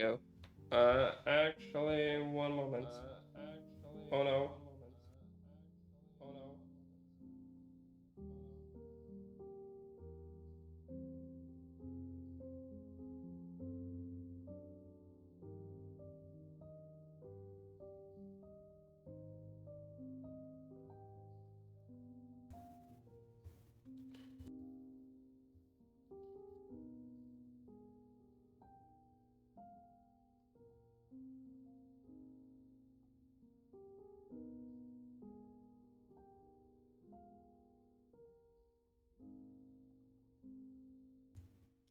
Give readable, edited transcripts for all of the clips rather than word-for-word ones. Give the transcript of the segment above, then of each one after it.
Go. Actually, one moment. Oh no.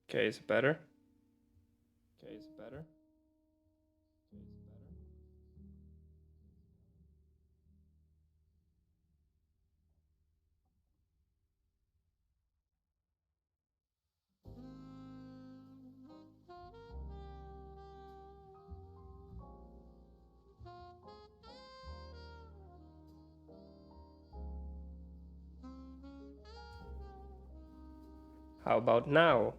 Okay, is it better? How about now?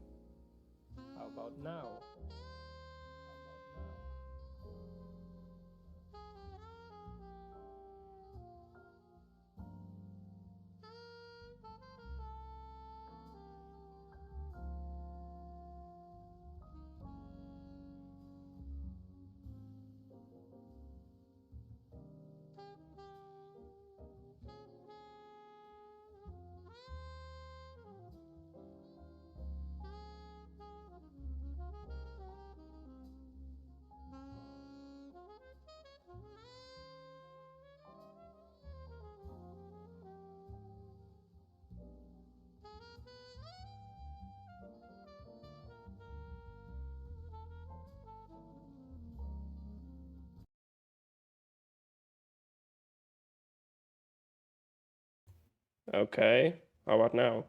Okay, how about now?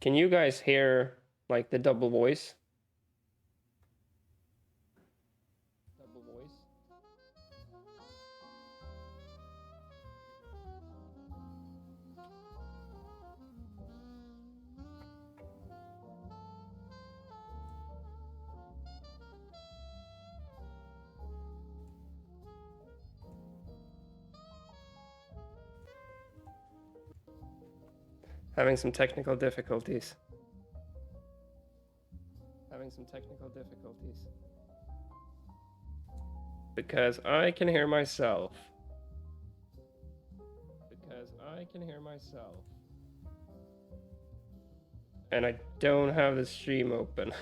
Can you guys hear like the double voice? Double voice? Having some technical difficulties. Because I can hear myself. And I don't have the stream open.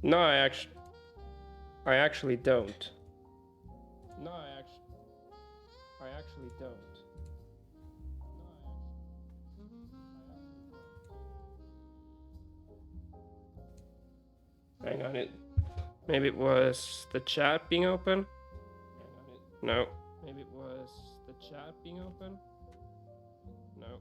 No, I actually don't. Hang on, maybe it was the chat being open? No. Maybe it was the chat being open? No.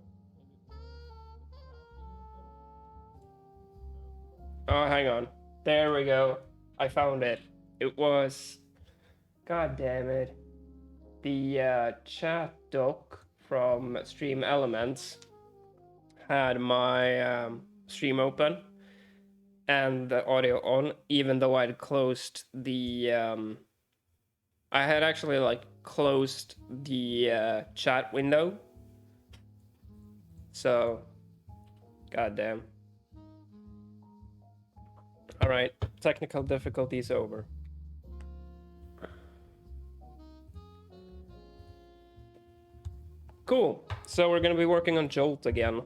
Oh, hang on. There we go. I found it. It was... God damn it. The chat doc from Stream Elements had my stream open and the audio on, even though I'd closed the... I had actually like closed the chat window. So, goddamn. All right, technical difficulties over. Cool. So we're gonna be working on Jolt again.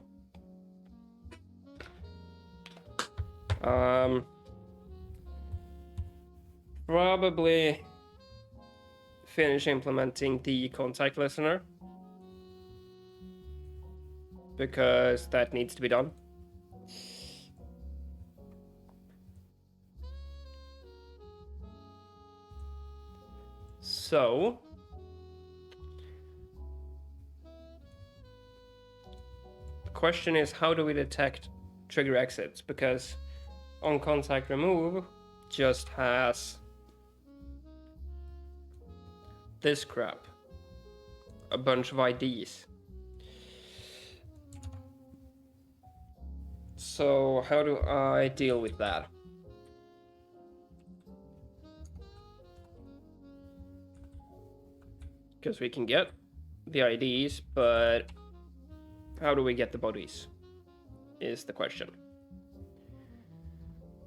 Probably finish implementing the contact listener because that needs to be done. So the question is, how do we detect trigger exits? Because on contact remove just has this crap, a bunch of IDs. So how do I deal with that? Because we can get the IDs, but how do we get the bodies is the question.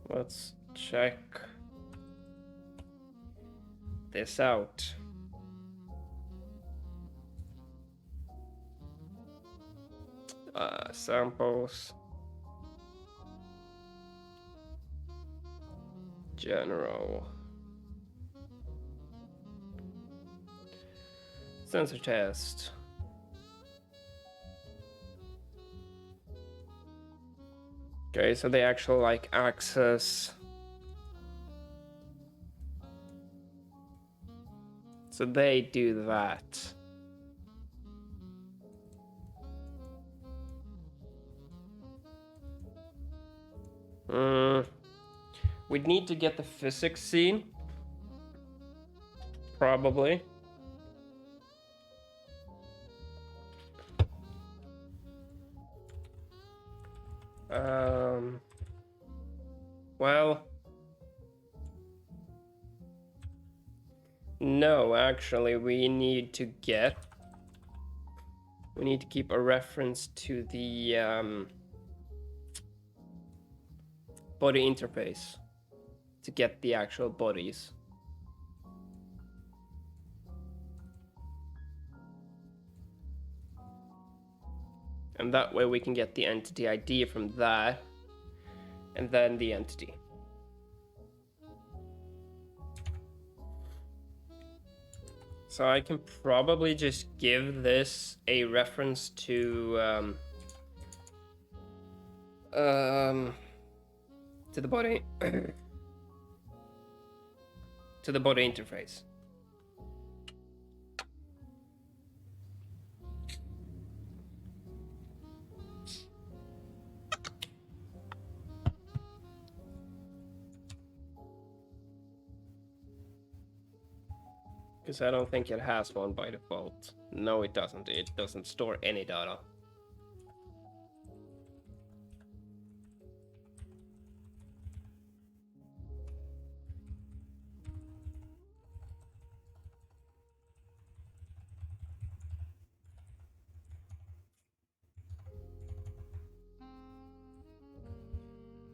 Let's check this out. Samples. General. Sensor test. Okay, so they actually like access. So they do that. We'd need to get the physics scene. Probably. Well, no, actually, we need to keep a reference to the body interface to get the actual bodies. And that way we can get the entity ID from that, and then the entity. So I can probably just give this a reference to the body to the body interface. Because I don't think it has one by default. No, it doesn't. It doesn't store any data.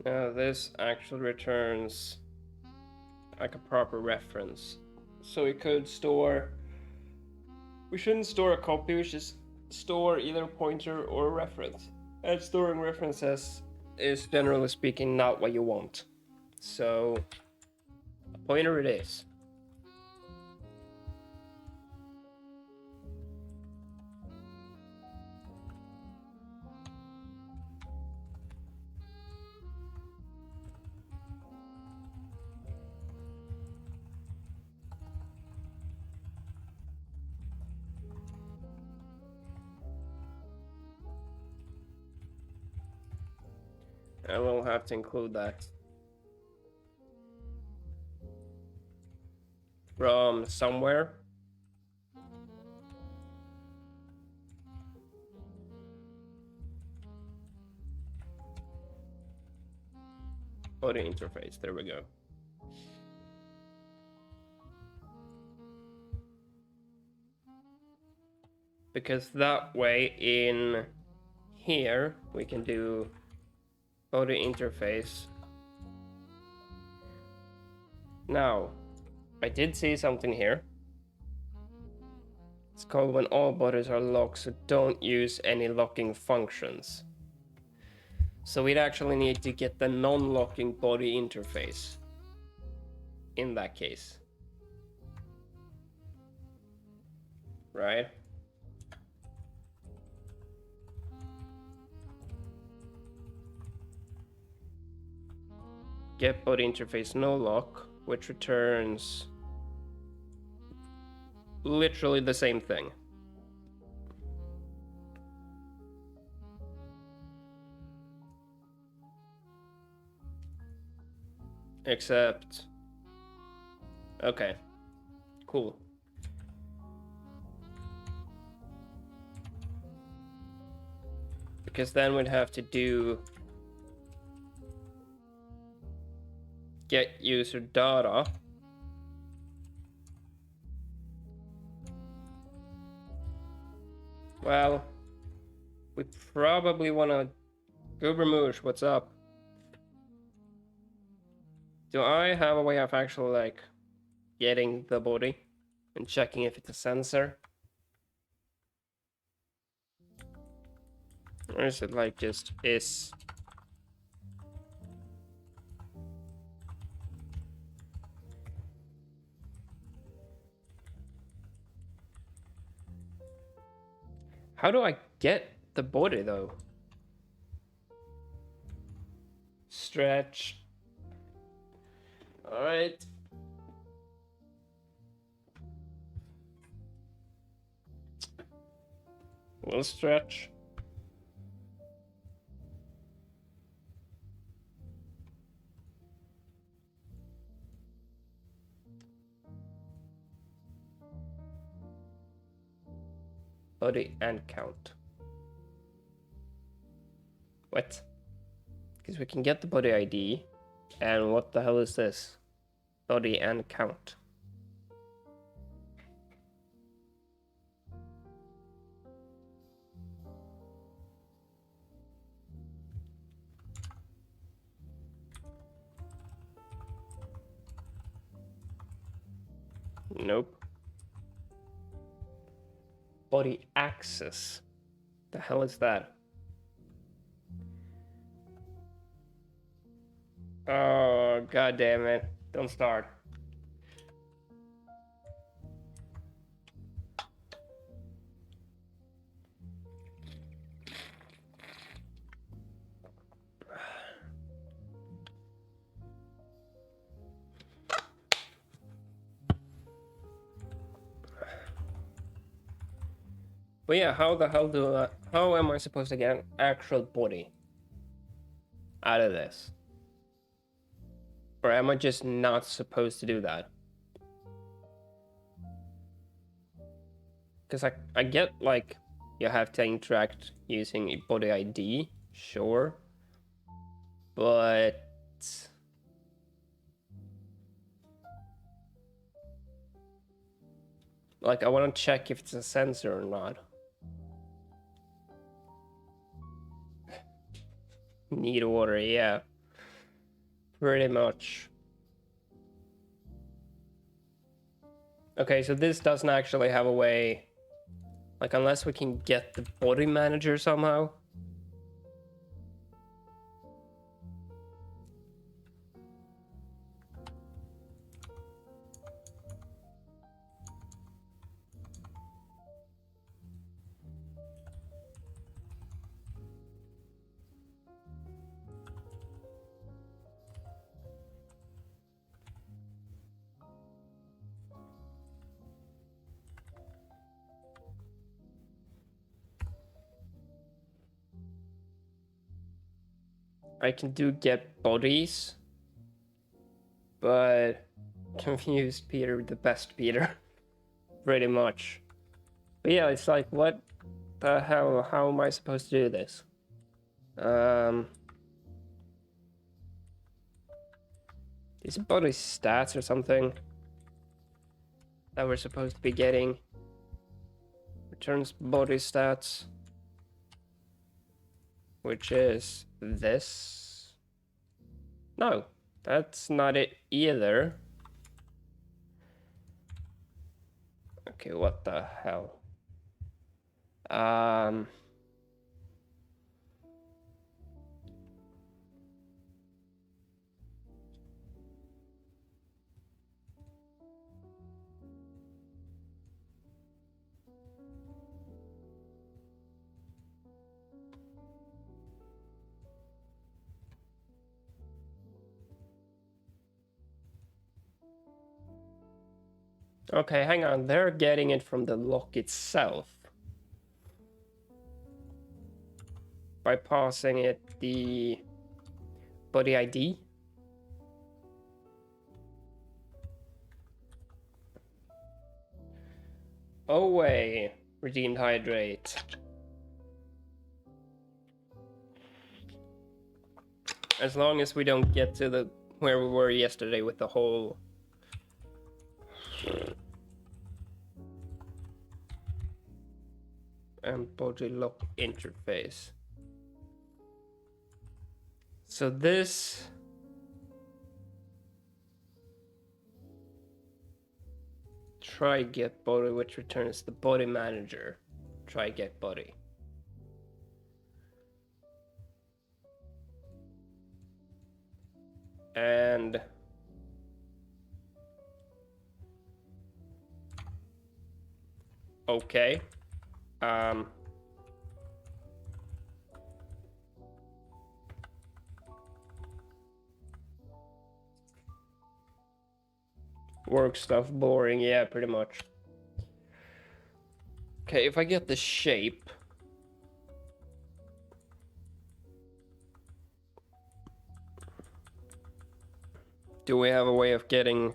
Now this actually returns like a proper reference. So we could store... We shouldn't store a copy, we should store either a pointer or a reference. And storing references is generally speaking not what you want. So a pointer it is. I will have to include that from somewhere. Body interface, there we go. Because that way in here we can do body interface. Now, I did see something here. It's called when all bodies are locked, so don't use any locking functions. So we'd actually need to get the non-locking body interface in that case. Right? Get body interface no lock, which returns literally the same thing. Except... Okay. Cool. Because then we'd have to do get user data. Well, we probably want to... Goobermoosh, what's up? Do I have a way of actually like getting the body and checking if it's a sensor? Or is it like just is? How do I get the body though? Stretch. All right. We'll stretch. Body and count. What? Because we can get the body ID. And what the hell is this? Body and count. Nope. Body access. The hell is that? Oh, god damn it. Don't start. But yeah, how the hell how am I supposed to get an actual body out of this? Or am I just not supposed to do that? Because I get, like, you have to interact using a body ID, sure. But... like, I want to check if it's a sensor or not. Need water, yeah. Pretty much. Okay, so this doesn't actually have a way... like, unless we can get the body manager somehow. I can do get bodies, but confused Peter with the best Peter, pretty much. But yeah, it's like, what the hell? How am I supposed to do this? These body stats or something that we're supposed to be getting. Returns body stats, which is this. No, that's not it either. Okay, what the hell? Okay, hang on. They're getting it from the lock itself. By passing it the body ID. Away, redeemed hydrate. As long as we don't get to the where we were yesterday with the whole body lock interface. So this try get body, which returns the body manager. Try get body. And okay. Work stuff boring, yeah, pretty much. Okay, if I get the shape. Do we have a way of getting...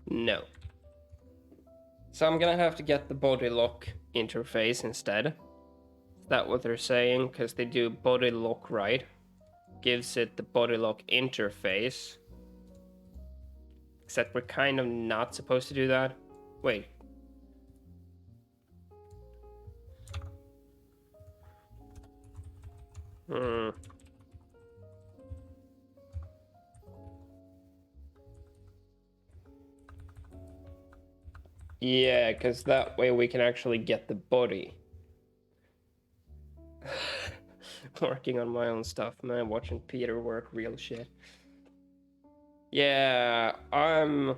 no. So I'm gonna have to get the body lock interface instead. Is that what they're saying? Because they do body lock right. Gives it the body lock interface. Except we're kind of not supposed to do that. Wait. Yeah, because that way we can actually get the body. Working on my own stuff, man. Watching Peter work, real shit. Yeah, I'm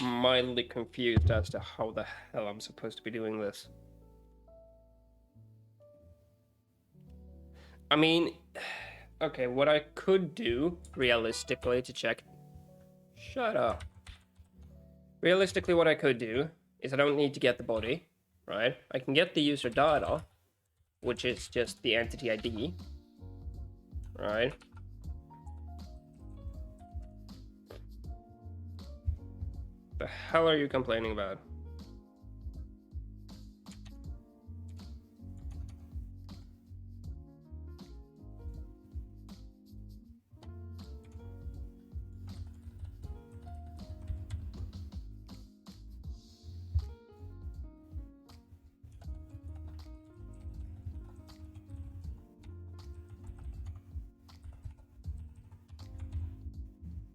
mildly confused as to how the hell I'm supposed to be doing this. I mean, okay, what I could do, realistically, to check... shut up. realistically, what I could do is I don't need to get the body, right? I can get the user data, which is just the entity ID, right? The hell are you complaining about?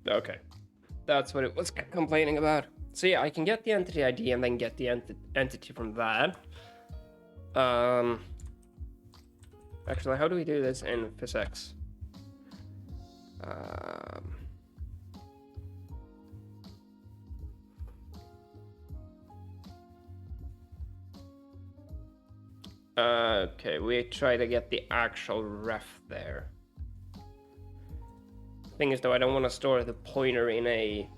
Okay, that's what it was complaining about. So yeah, I can get the entity ID and then get the entity from that. Actually, how do we do this in physics? Okay, we try to get the actual ref there. Thing is, though, I don't want to store the pointer in a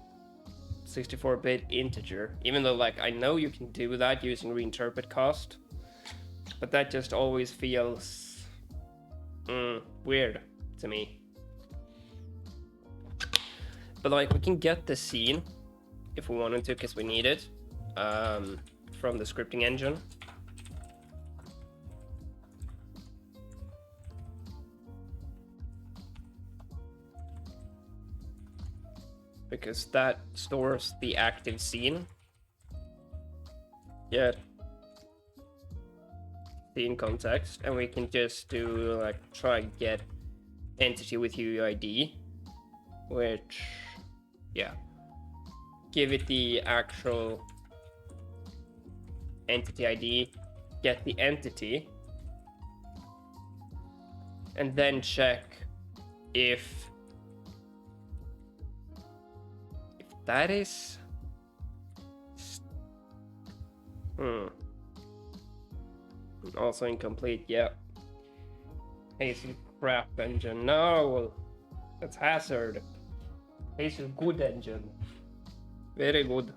64-bit integer, even though, like, I know you can do that using reinterpret cost, but that just always feels weird to me. But like, we can get the scene if we wanted to, because we need it from the scripting engine. Because that stores the active scene. Yeah. Scene context, and we can just do like try get entity with UUID, which, yeah, give it the actual entity ID, get the entity, and then check if that is also incomplete. Yeah, Hazel crap engine. No, that's Hazard. Hazel good engine. Very good.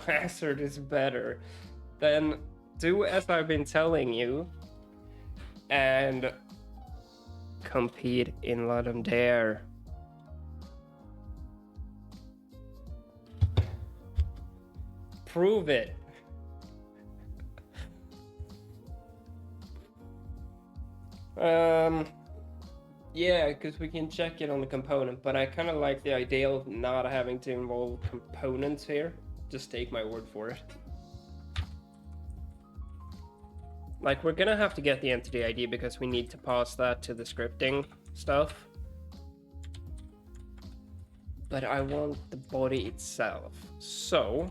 Hazard is better. Then do as I've been telling you and compete in Let 'em Dare. Prove it. Yeah, because we can check it on the component, but I kind of like the idea of not having to involve components here. Just take my word for it. Like, we're gonna have to get the entity ID because we need to pass that to the scripting stuff. But I want the body itself. So,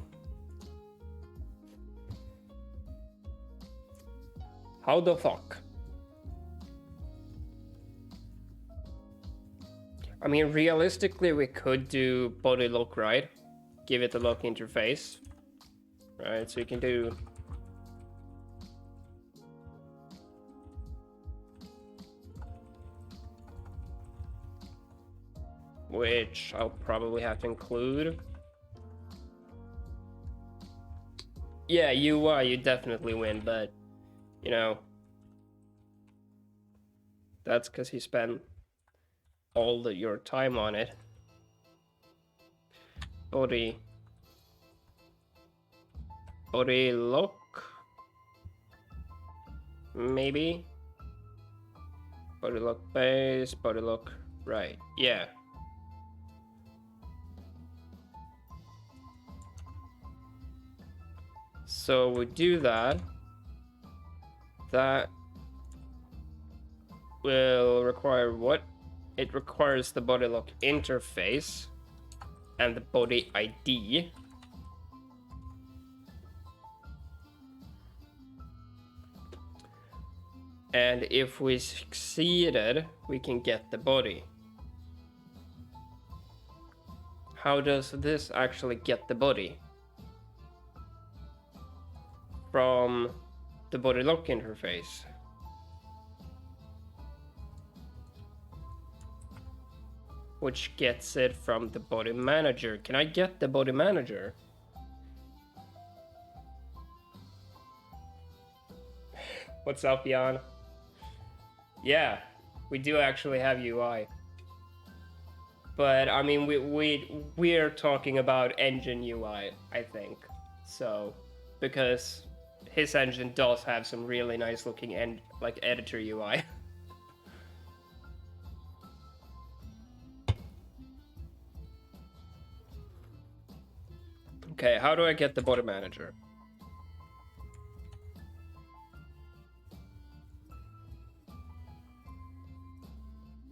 how the fuck? I mean, realistically, we could do body look, right? Give it a look interface, right? So you can do which I'll probably have to include. Yeah, UI, you definitely win, but you know, that's because you spent all your time on it. Body look, maybe. Body look base, body look right. Yeah. So we do that. That will require what? It requires the body lock interface and the body ID. And if we succeeded, we can get the body. How does this actually get the body? From the body lock interface. Which gets it from the body manager. Can I get the body manager? What's up, Jan? Yeah, we do actually have UI. But I mean, we're talking about engine UI, I think. So, because his engine does have some really nice looking editor UI. Okay, how do I get the body manager?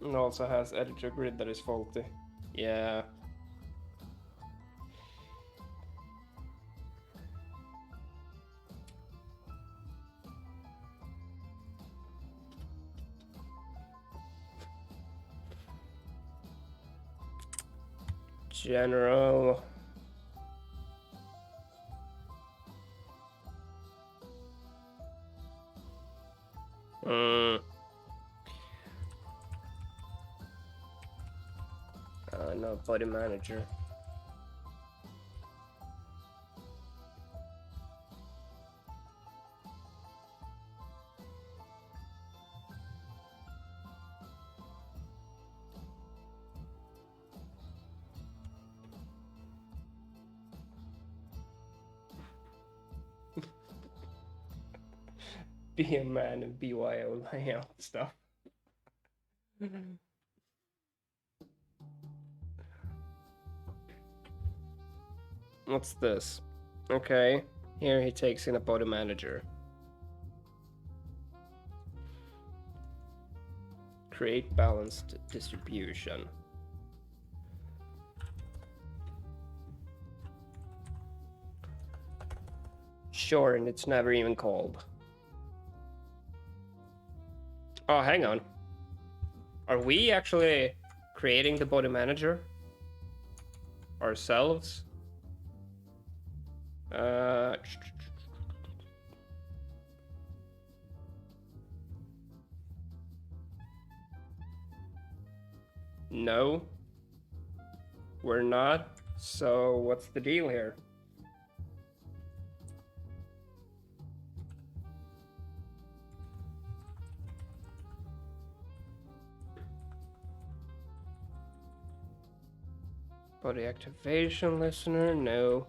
It also has editor grid that is faulty. Yeah. General. No, body manager. Be a man and BYO layout stuff. What's this? Okay, here he takes in a body manager. Create balanced distribution. Sure, and it's never even called. Oh, hang on. Are we actually creating the body manager ourselves? No, we're not. So what's the deal here? Body activation listener, no.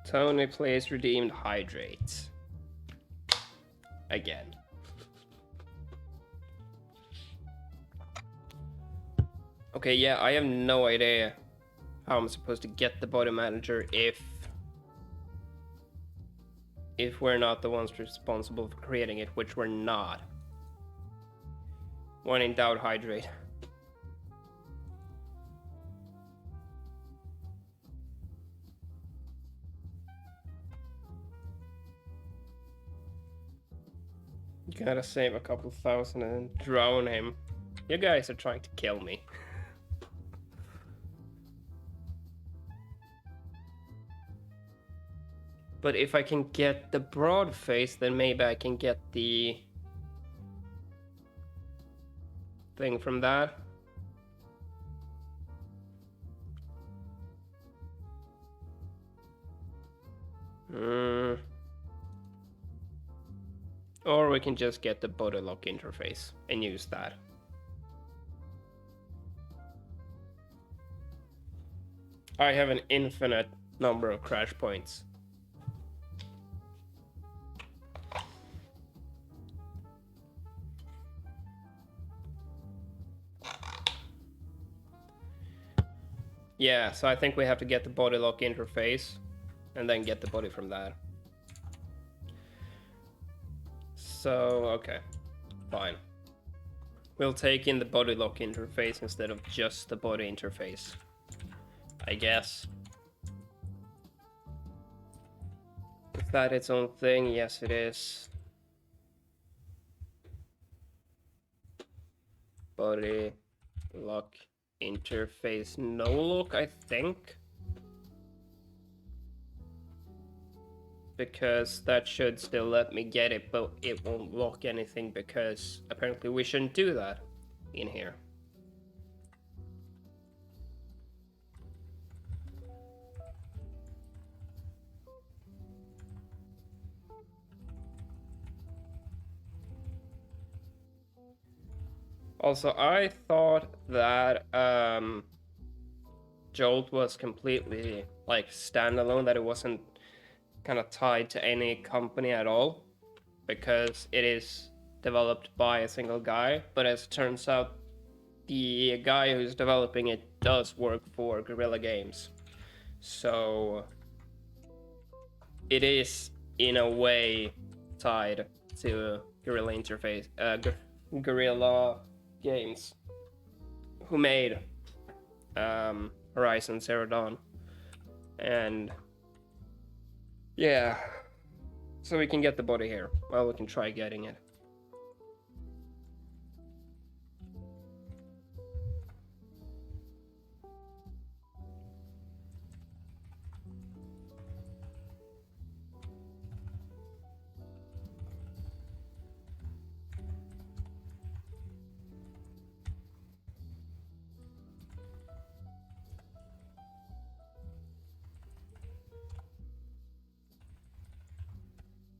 Tony plays redeemed hydrate. Again. Okay, yeah, I have no idea how I'm supposed to get the body manager if we're not the ones responsible for creating it, which we're not. When in doubt, hydrate. Gotta save a couple thousand and drown him. You guys are trying to kill me. But if I can get the broad face, then maybe I can get the thing from that. Or we can just get the body lock interface and use that. I have an infinite number of crash points. Yeah, so I think we have to get the body lock interface and then get the body from that. So, okay, fine. We'll take in the body lock interface instead of just the body interface, I guess. Is that its own thing? Yes, it is. Body lock interface no lock, I think. Because that should still let me get it, but it won't lock anything because apparently we shouldn't do that in here. Also, I thought that Jolt was completely like standalone, that it wasn't kind of tied to any company at all, because it is developed by a single guy. But as it turns out, the guy who's developing it does work for Guerrilla Games, so it is in a way tied to Guerrilla Interface, Guerrilla Games, who made Horizon Zero Dawn. And yeah, so we can get the body here. Well, we can try getting it.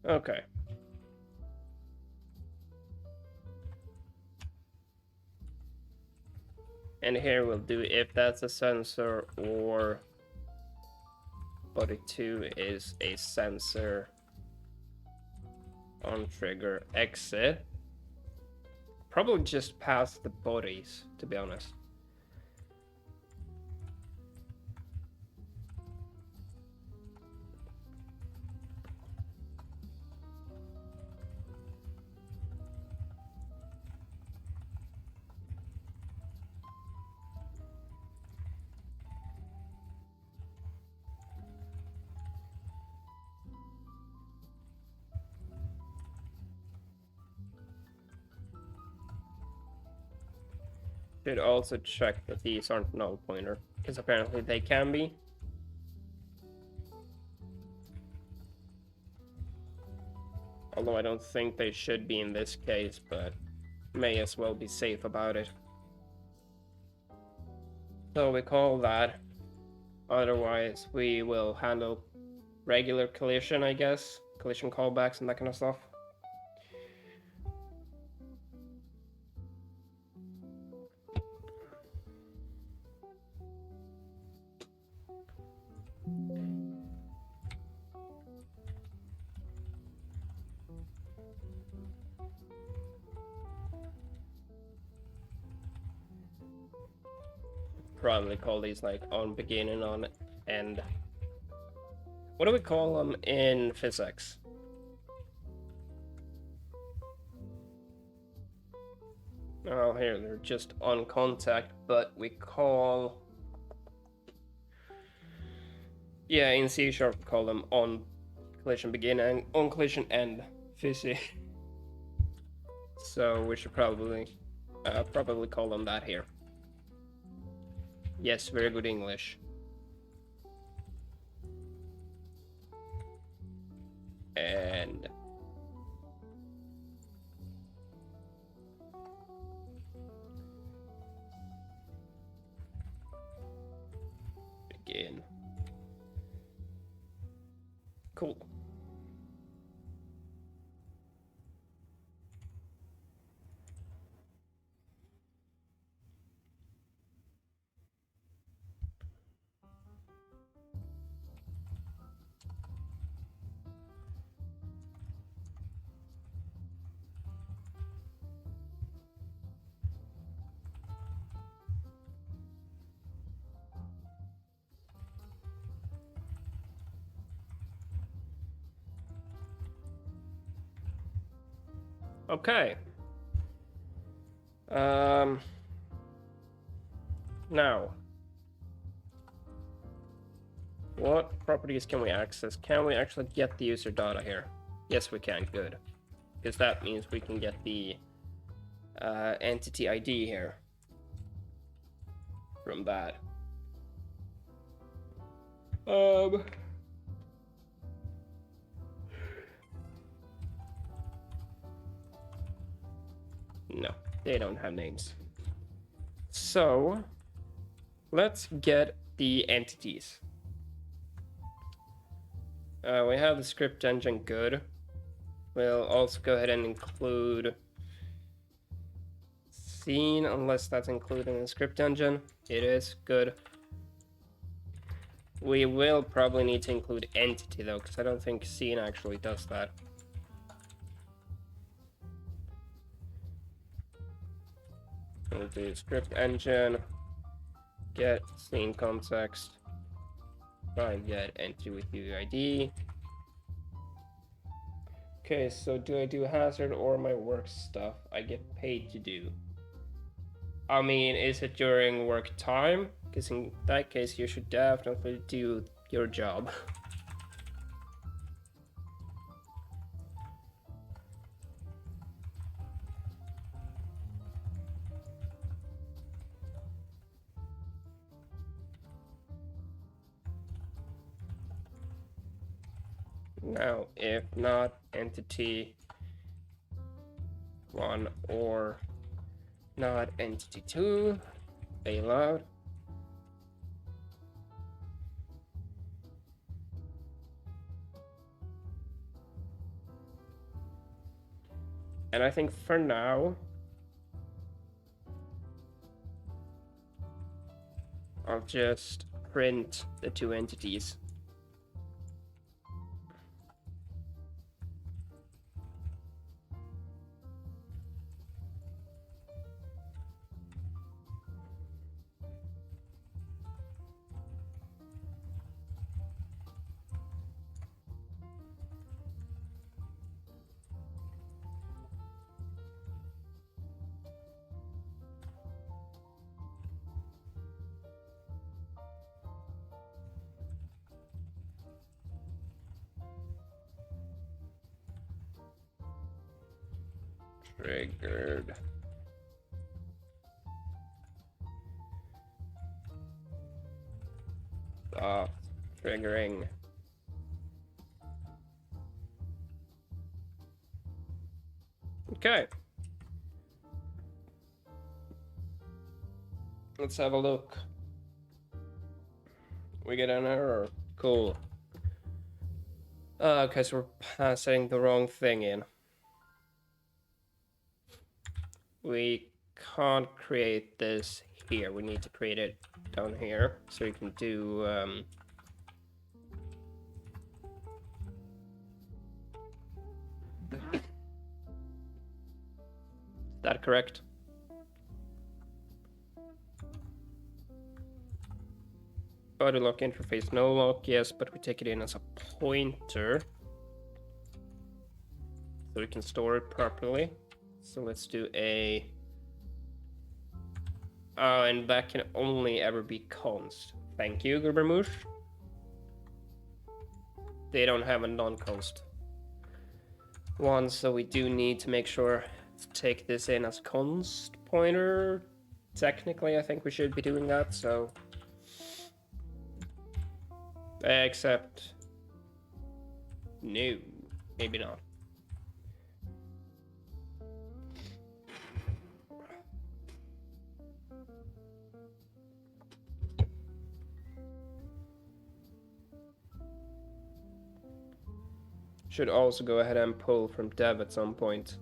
Okay. And here we'll do if that's a sensor or body 2 is a sensor on trigger exit. Probably just past the bodies, to be honest. Should also check that these aren't null pointer, because apparently they can be. Although I don't think they should be in this case, but may as well be safe about it. So we call that. Otherwise, we will handle regular collision, I guess. Collision callbacks and that kind of stuff. Probably call these like on begin and on end. What do we call them in physics? Oh, here, they're just on contact, but we call... Yeah, in C# we call them on collision begin and on collision end, physi. So we should probably call them that here. Yes, very good English. And begin. Cool. Okay. Now, what properties can we access? Can we actually get the user data here? Yes, we can. Good. Because that means we can get the entity ID here from that. No, they don't have names. So, let's get the entities. We have the script engine, good. We'll also go ahead and include scene, unless that's included in the script engine. It is, good. We will probably need to include entity though, because I don't think scene actually does that. We'll do script engine, get scene context, find get entity with UID. Okay, so do I do hazard or my work stuff I get paid to do? I mean, is it during work time? Because in that case, you should definitely do your job. Now, if not entity 1 or not entity 2, fail out. And I think for now, I'll just print the 2 entities. Triggered. Stop triggering. Okay. Let's have a look. We get an error. Cool. Okay, so we're passing the wrong thing in. We can't create this here. We need to create it down here. So you can do... Is that correct? Body lock interface, no lock, yes, but we take it in as a pointer. So we can store it properly. So let's do a... and that can only ever be const. Thank you, Gerbermouche. They don't have a non-const one, so we do need to make sure to take this in as const pointer. Technically, I think we should be doing that, so... Except... No, maybe not. Should also go ahead and pull from dev at some point.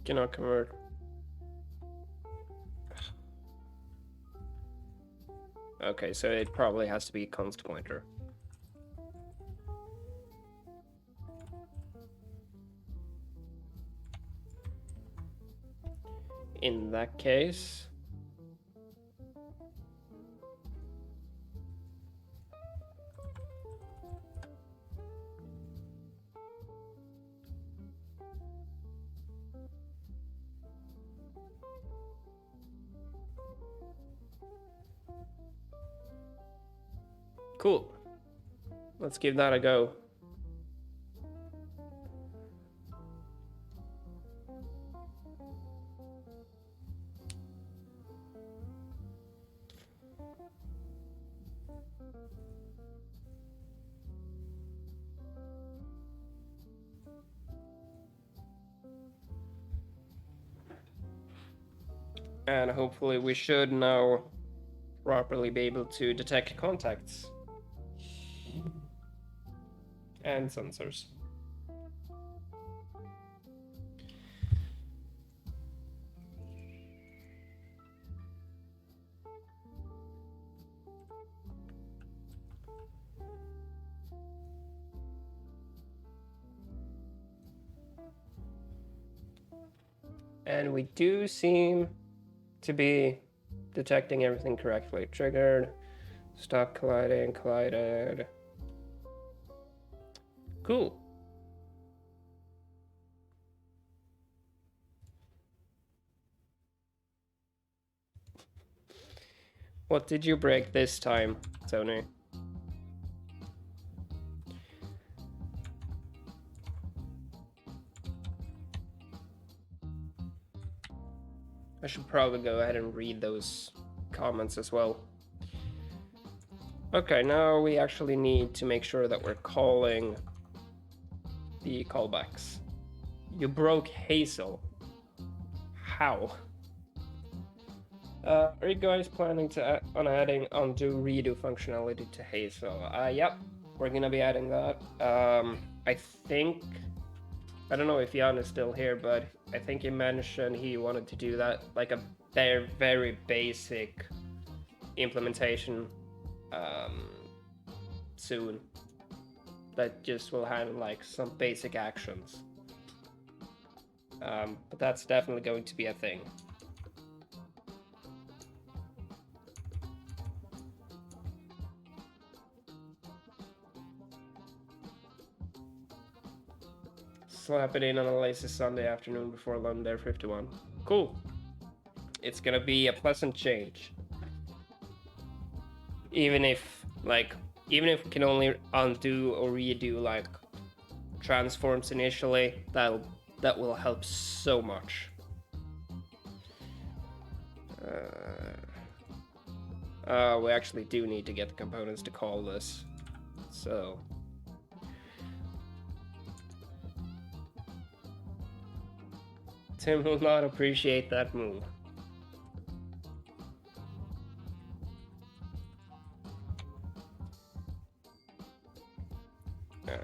Cannot convert. Okay, so it probably has to be const pointer. In that case, cool. Let's give that a go. And hopefully we should now properly be able to detect contacts and sensors. And we do seem to be detecting everything correctly. Triggered, stop colliding, collided. Cool. What did you break this time, Tony? I should probably go ahead and read those comments as well. Okay, now we actually need to make sure that we're calling the callbacks. You broke Hazel. How? Are you guys planning to on adding undo redo functionality to Hazel? Yep, we're gonna be adding that. I think, I don't know if Jan is still here, but I think he mentioned he wanted to do that, like a very, very basic implementation soon. That just will handle like some basic actions. But that's definitely going to be a thing. Slap it in on a lazy Sunday afternoon before London 51. Cool. It's gonna be a pleasant change. Even if we can only undo or redo like transforms initially, that will help so much. We actually do need to get the components to call this, so Tim will not appreciate that move. Ugh.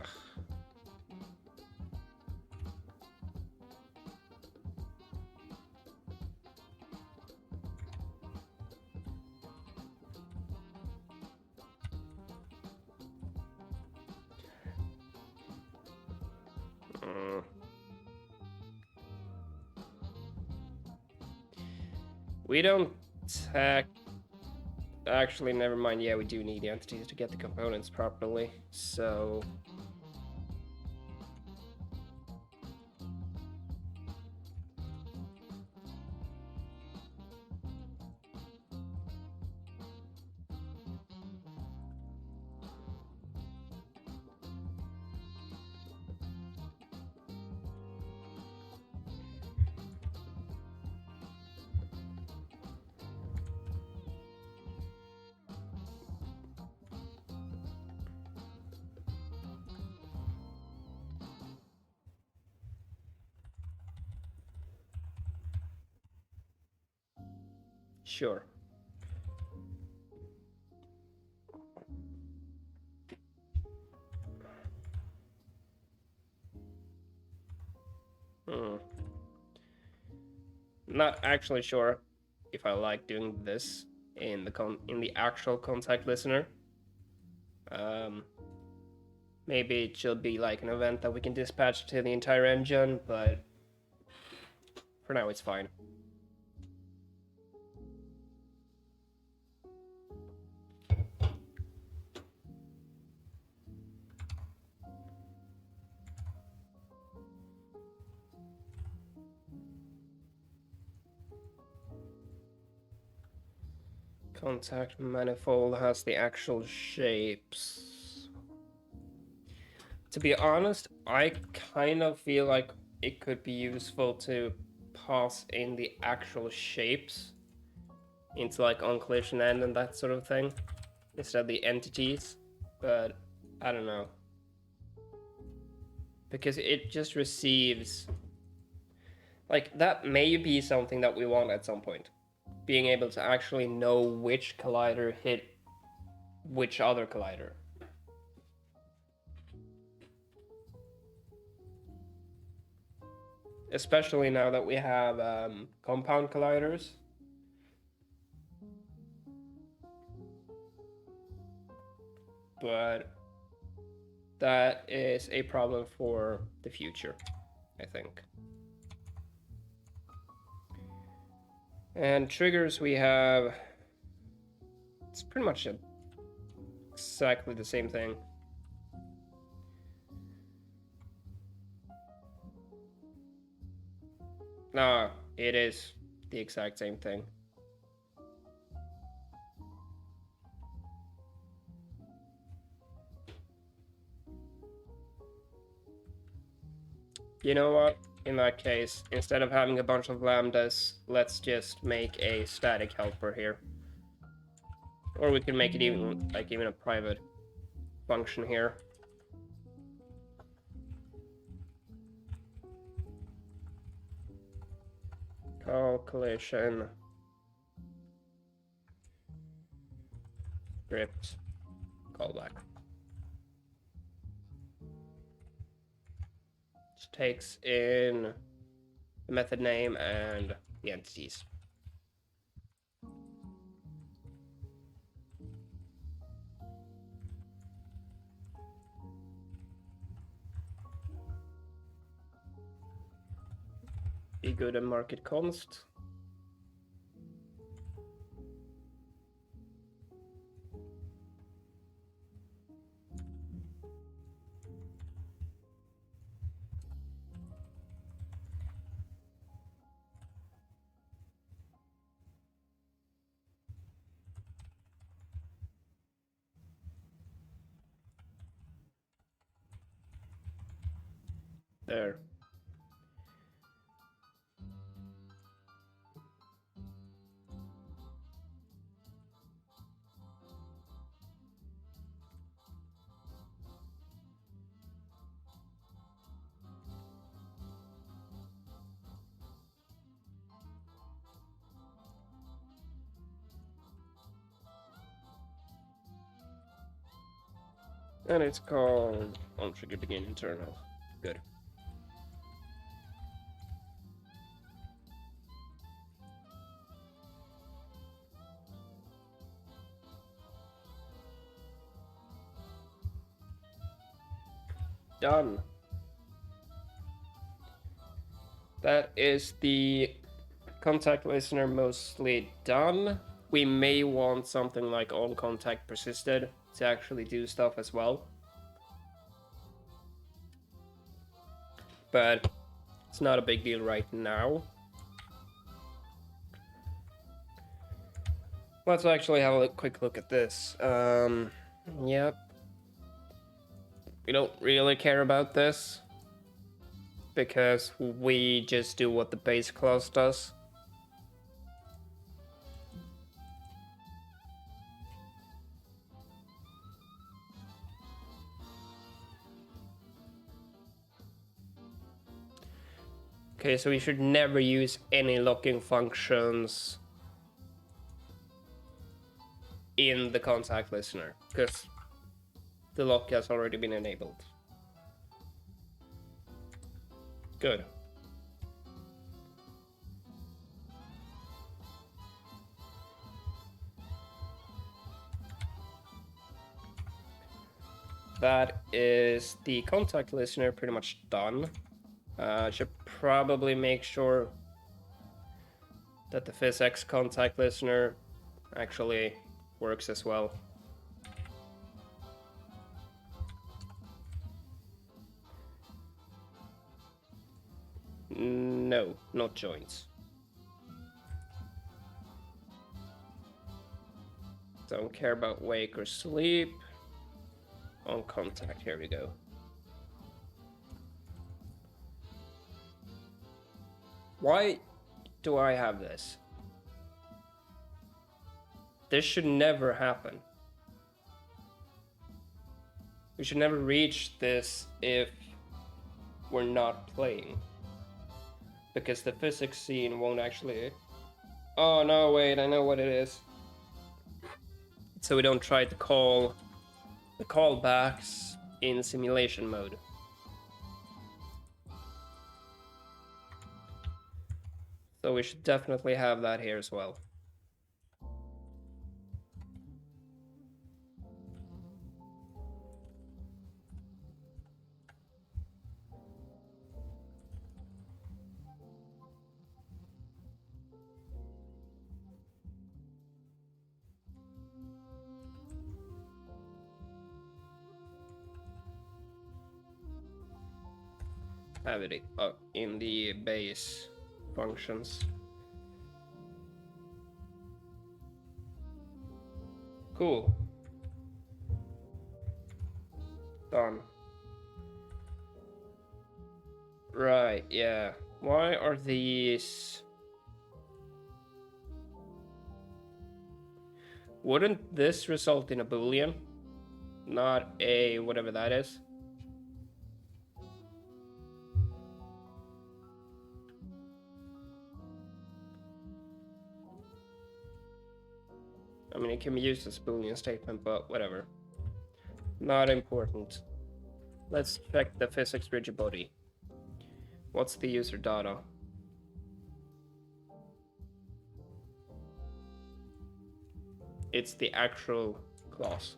We don't actually, never mind. Yeah, we do need the entities to get the components properly, so Sure. Not actually sure if I like doing this in the actual contact listener. Maybe it should be like an event that we can dispatch to the entire engine, but for now it's fine. Contact manifold has the actual shapes. To be honest, I kind of feel like it could be useful to pass in the actual shapes into like on collision end and that sort of thing instead of the entities, but I don't know. Because it just receives like that may be something that we want at some point. Being able to actually know which collider hit which other collider. Especially now that we have compound colliders. But that is a problem for the future, I think. And triggers we have, it's pretty much exactly the same thing. No, it is the exact same thing. You know what? In that case, instead of having a bunch of lambdas, let's just make a static helper here. Or we can make it even a private function here. Calculation script callback. Which takes in the method name and the entities. Be good and mark it const. There. And it's called onTrigger begin internal. Good. Done. That is the contact listener mostly done. We may want something like on contact persisted to actually do stuff as well. But it's not a big deal right now. Let's actually have a quick look at this. Yep. We don't really care about this because we just do what the base class does. Okay, so we should never use any locking functions in the contact listener, because the lock has already been enabled. Good. That is the contact listener pretty much done. Should probably make sure that the physics contact listener actually works as well. No, not joints. Don't care about wake or sleep. On contact, here we go. Why do I have this? This should never happen. We should never reach this if we're not playing. Because the physics scene won't actually... Oh no, wait, I know what it is. So we don't try to call the callbacks in simulation mode. So we should definitely have that here as well. Have it in the base functions. Cool. Done. Right, yeah. Why are these... Wouldn't this result in a boolean? Not a whatever that is? I mean, it can be used as a boolean statement, but whatever. Not important. Let's check the physics rigid body. What's the user data? It's the actual class.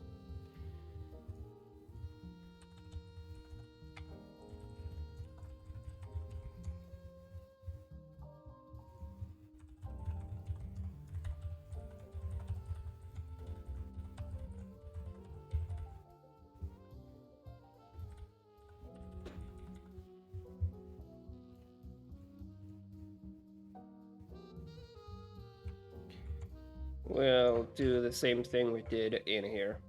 We'll do the same thing we did in here.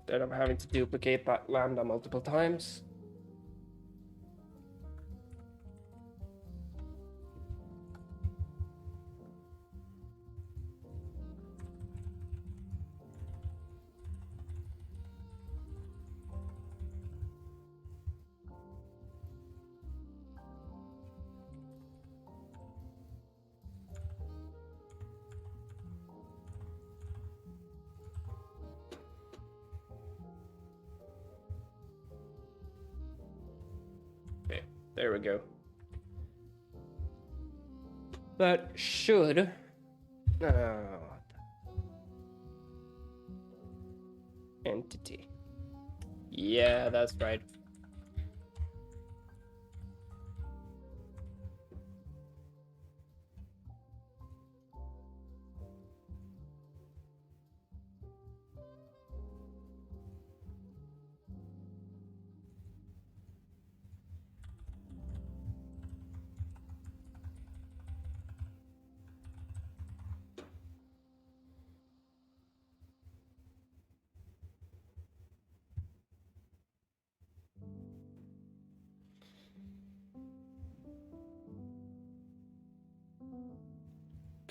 Instead of having to duplicate that lambda multiple times. Okay, there we go. That should... Entity. Yeah, that's right.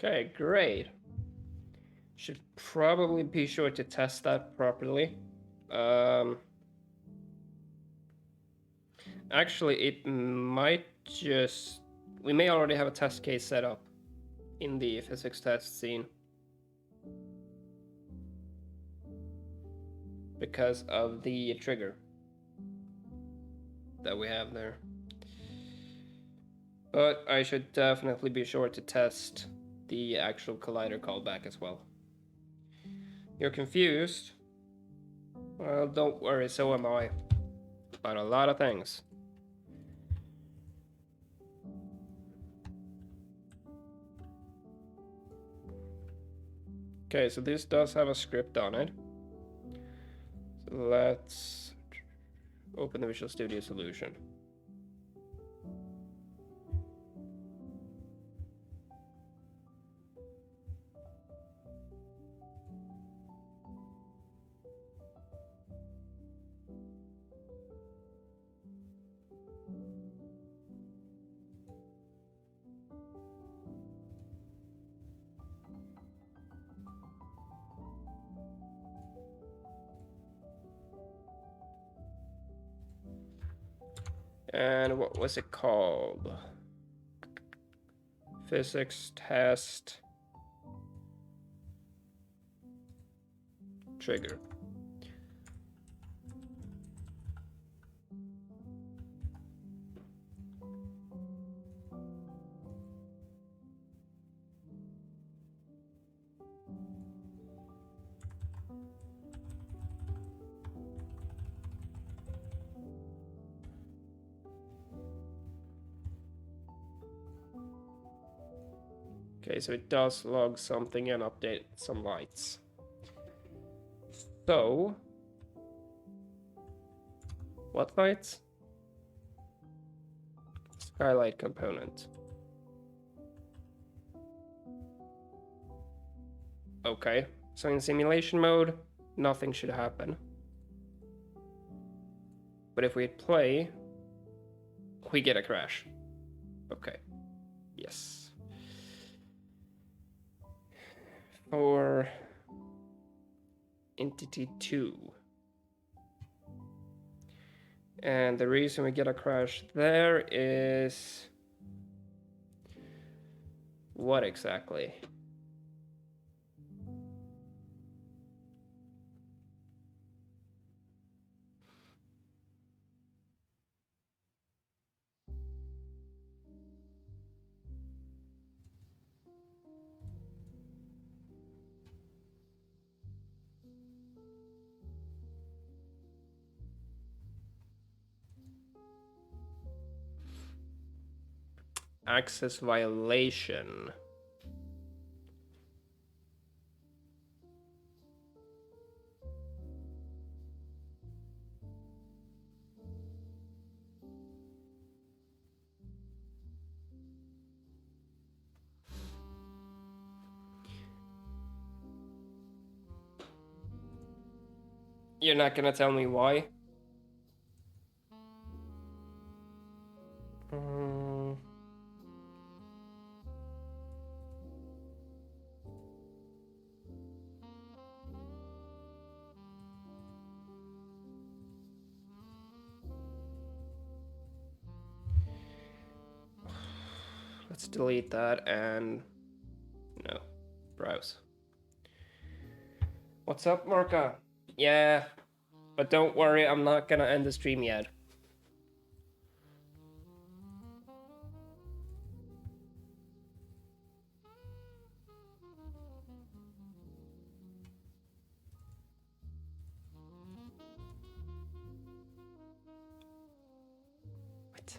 Okay, great. Should probably be sure to test that properly. Actually, it might just... We may already have a test case set up in the physics test scene. Because of the trigger that we have there. But I should definitely be sure to test the actual collider callback as well. You're confused? Well, don't worry, so am I. About a lot of things. Okay, so this does have a script on it. So let's open the Visual Studio solution. And what was it called? Physics test trigger. Okay, so it does log something and update some lights. So, what lights? Skylight component. Okay, so in simulation mode, nothing should happen. But if we hit play, we get a crash. Okay, yes. For entity 2. And the reason we get a crash there is... what exactly? Access violation. You're not gonna tell me why? Let's delete that and... no. Browse. What's up, Marka? Yeah, but don't worry, I'm not gonna end the stream yet. What?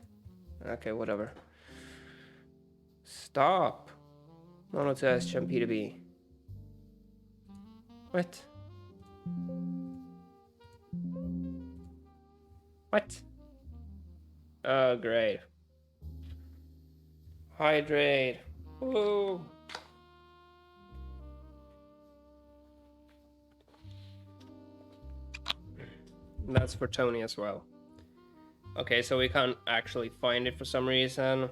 Okay, whatever. Stop. Mono test jump P2B. What? What? Oh, great. Hydrate. Woo. That's for Tony as well. Okay, so we can't actually find it for some reason.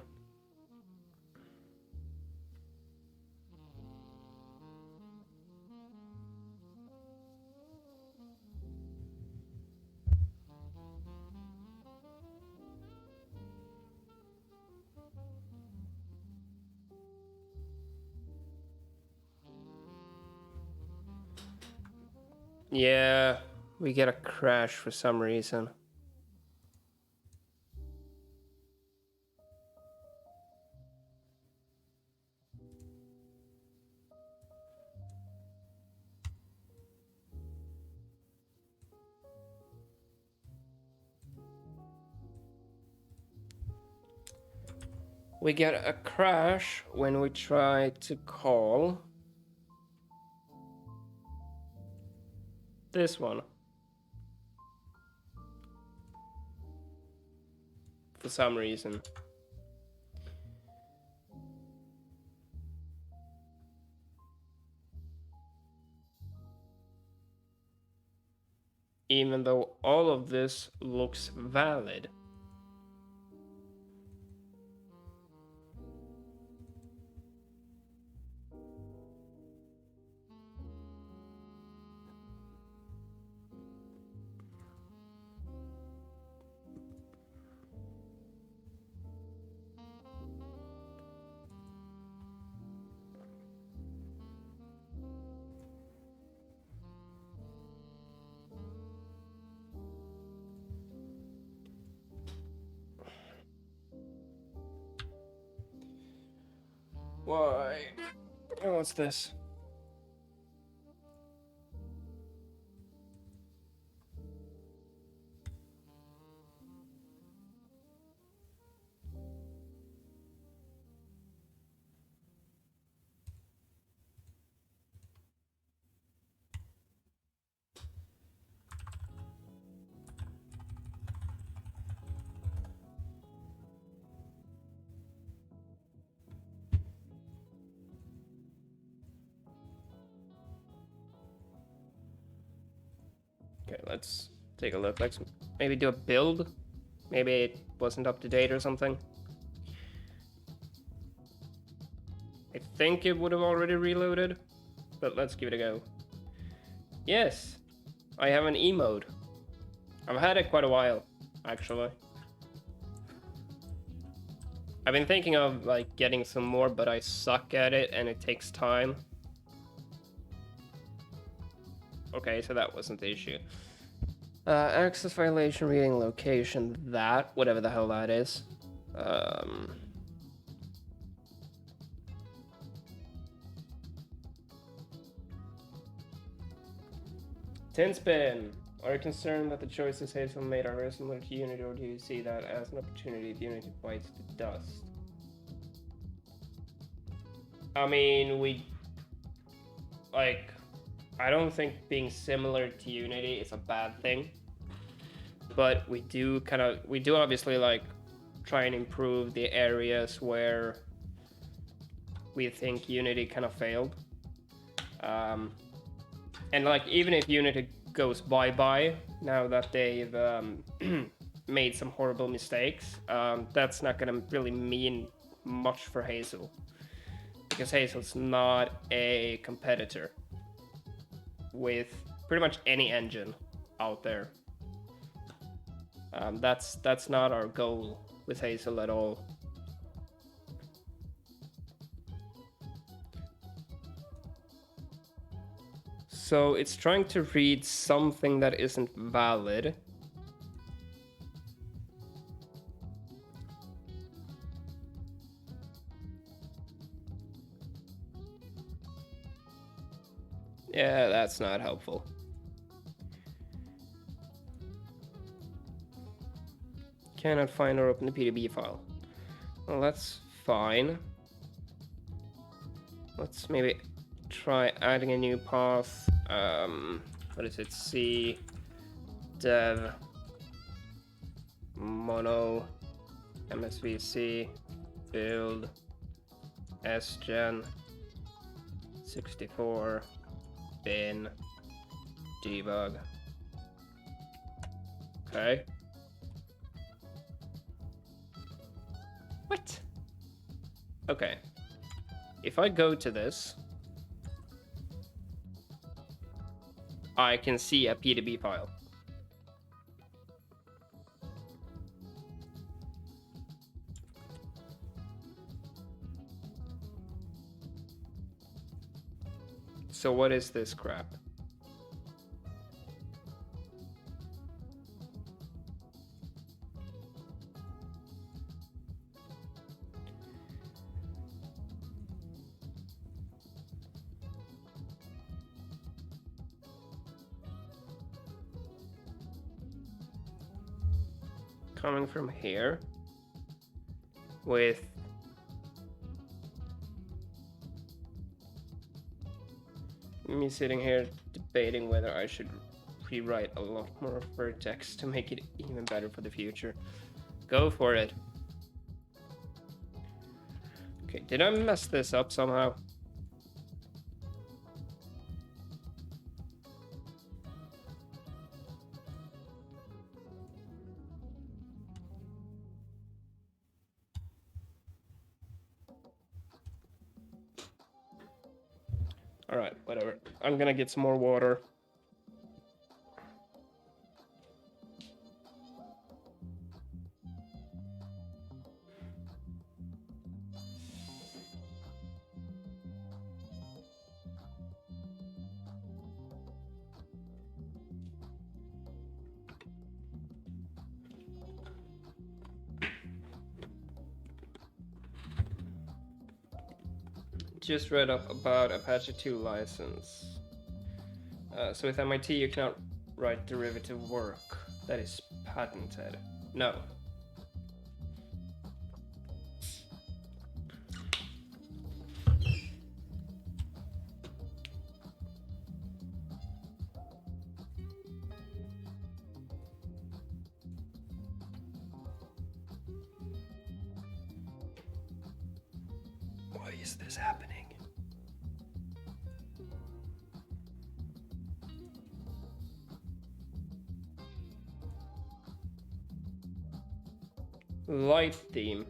Yeah, we get a crash for some reason. We get a crash when we try to call this one. For some reason. Even though all of this looks valid. Why? Oh, what's this? Okay, let's take a look. Let's maybe do a build. Maybe it wasn't up to date or something. I think it would have already reloaded, but let's give it a go. Yes, I have an E mode. I've had it quite a while, actually. I've been thinking of like getting some more, but I suck at it and it takes time. Okay, so that wasn't the issue. Access violation, reading location, that, whatever the hell that is. Tin spin. Are you concerned that the choices Hazel made are very similar to Unity, or do you see that as an opportunity if Unity bites the dust? I mean, I don't think being similar to Unity is a bad thing, but we do obviously like try and improve the areas where we think Unity kind of failed. And like, even if Unity goes bye-bye now that they've made some horrible mistakes, that's not gonna really mean much for Hazel, because Hazel's not a competitor with pretty much any engine out there. That's not our goal with Hazel at all. So it's trying to read something that isn't valid. Yeah, that's not helpful. Cannot find or open the PDB file. Well, that's fine. Let's maybe try adding a new path. What is it? C dev mono MSVC build sgen 64 bin debug. Okay. What? Okay. If I go to this, I can see a PDB file. So what is this crap? coming from here with me sitting here debating whether I should rewrite a lot more vertex to make it even better for the future. Go for it. Okay, did I mess this up somehow? Alright, whatever. I'm gonna get some more water. Just read up about Apache 2 license. So with MIT you cannot write derivative work that is patented. No. Why is this happening? Light theme.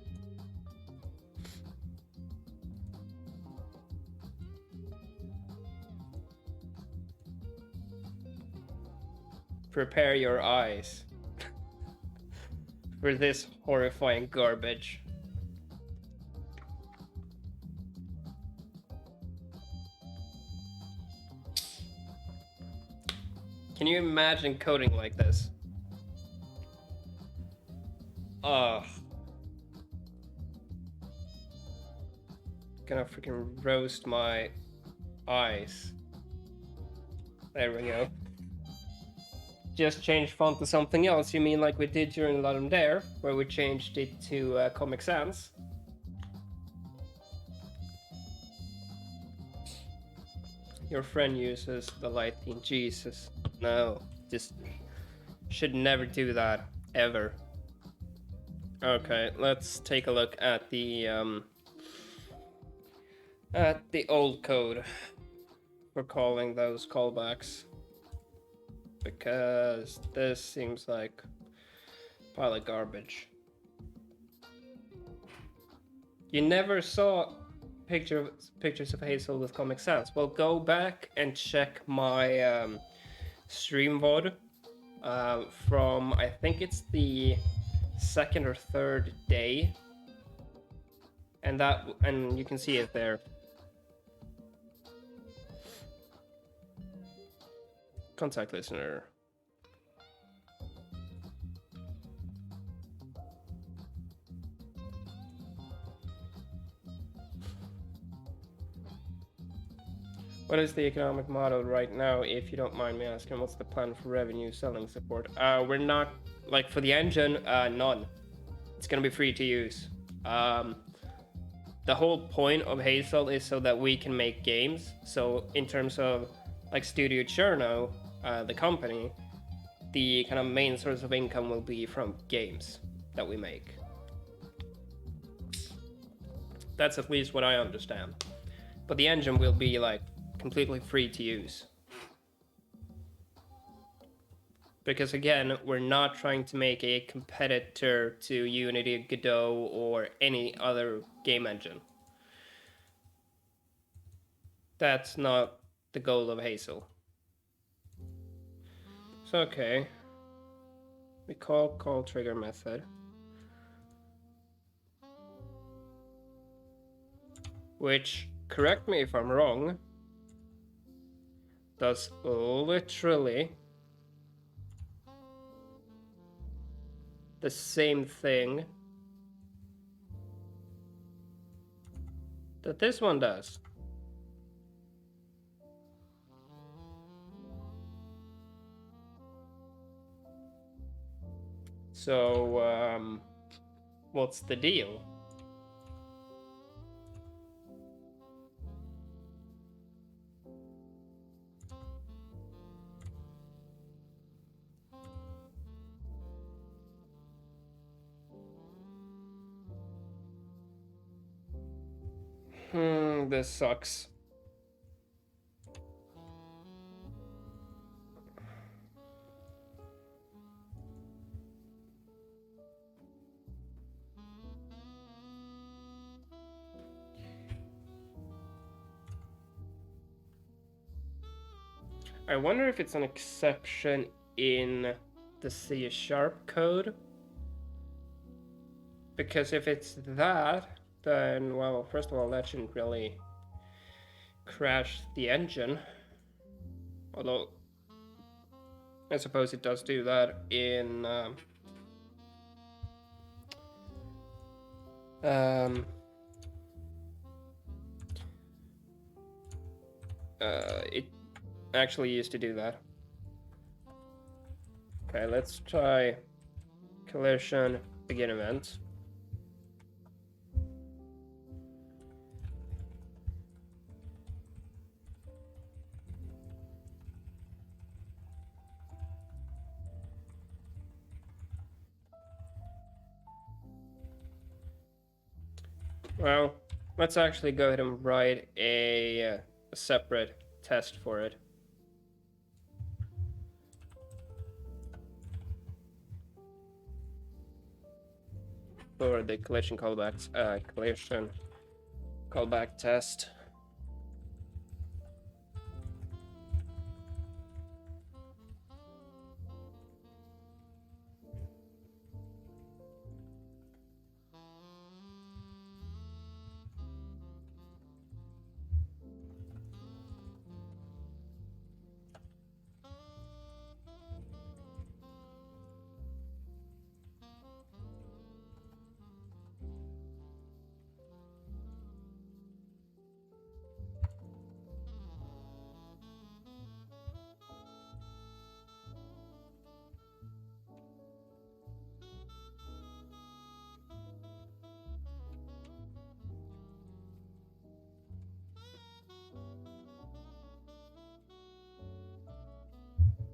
Prepare your eyes for this horrifying garbage. Can you imagine coding like this? Ugh. Gonna freaking roast my eyes. There we go. Just change font to something else. You mean like we did during Ludum Dare, where we changed it to Comic Sans? Your friend uses the light theme. Jesus. No. Just should never do that. Ever. Okay, let's take a look at the old code for calling those callbacks, because this seems like a pile of garbage. You never saw pictures of Hazel with Comic Sans. Well, go back and check my stream VOD from, I think it's the second or third day, and you can see it there. Contact listener. What is the economic model right now, if you don't mind me asking? What's the plan for revenue, selling support? We're not, like, for the engine, none. It's gonna be free to use. The whole point of Hazel is so that we can make games. So in terms of, like, Studio Cherno, the company, the kind of main source of income will be from games that we make. That's at least what I understand. But the engine will be, like, completely free to use. Because again, we're not trying to make a competitor to Unity, Godot, or any other game engine. That's not the goal of Hazel. So okay, we call trigger method, which, correct me if I'm wrong, does literally the same thing that this one does. So, what's the deal? This sucks. I wonder if it's an exception in the C# code. Because if it's that, then, well, first of all, that shouldn't really crash the engine. Although, I suppose it does do that in it actually used to do that. Okay, let's try collision begin event. Well, let's actually go ahead and write a separate test for it. For the collision callbacks, collision callback test.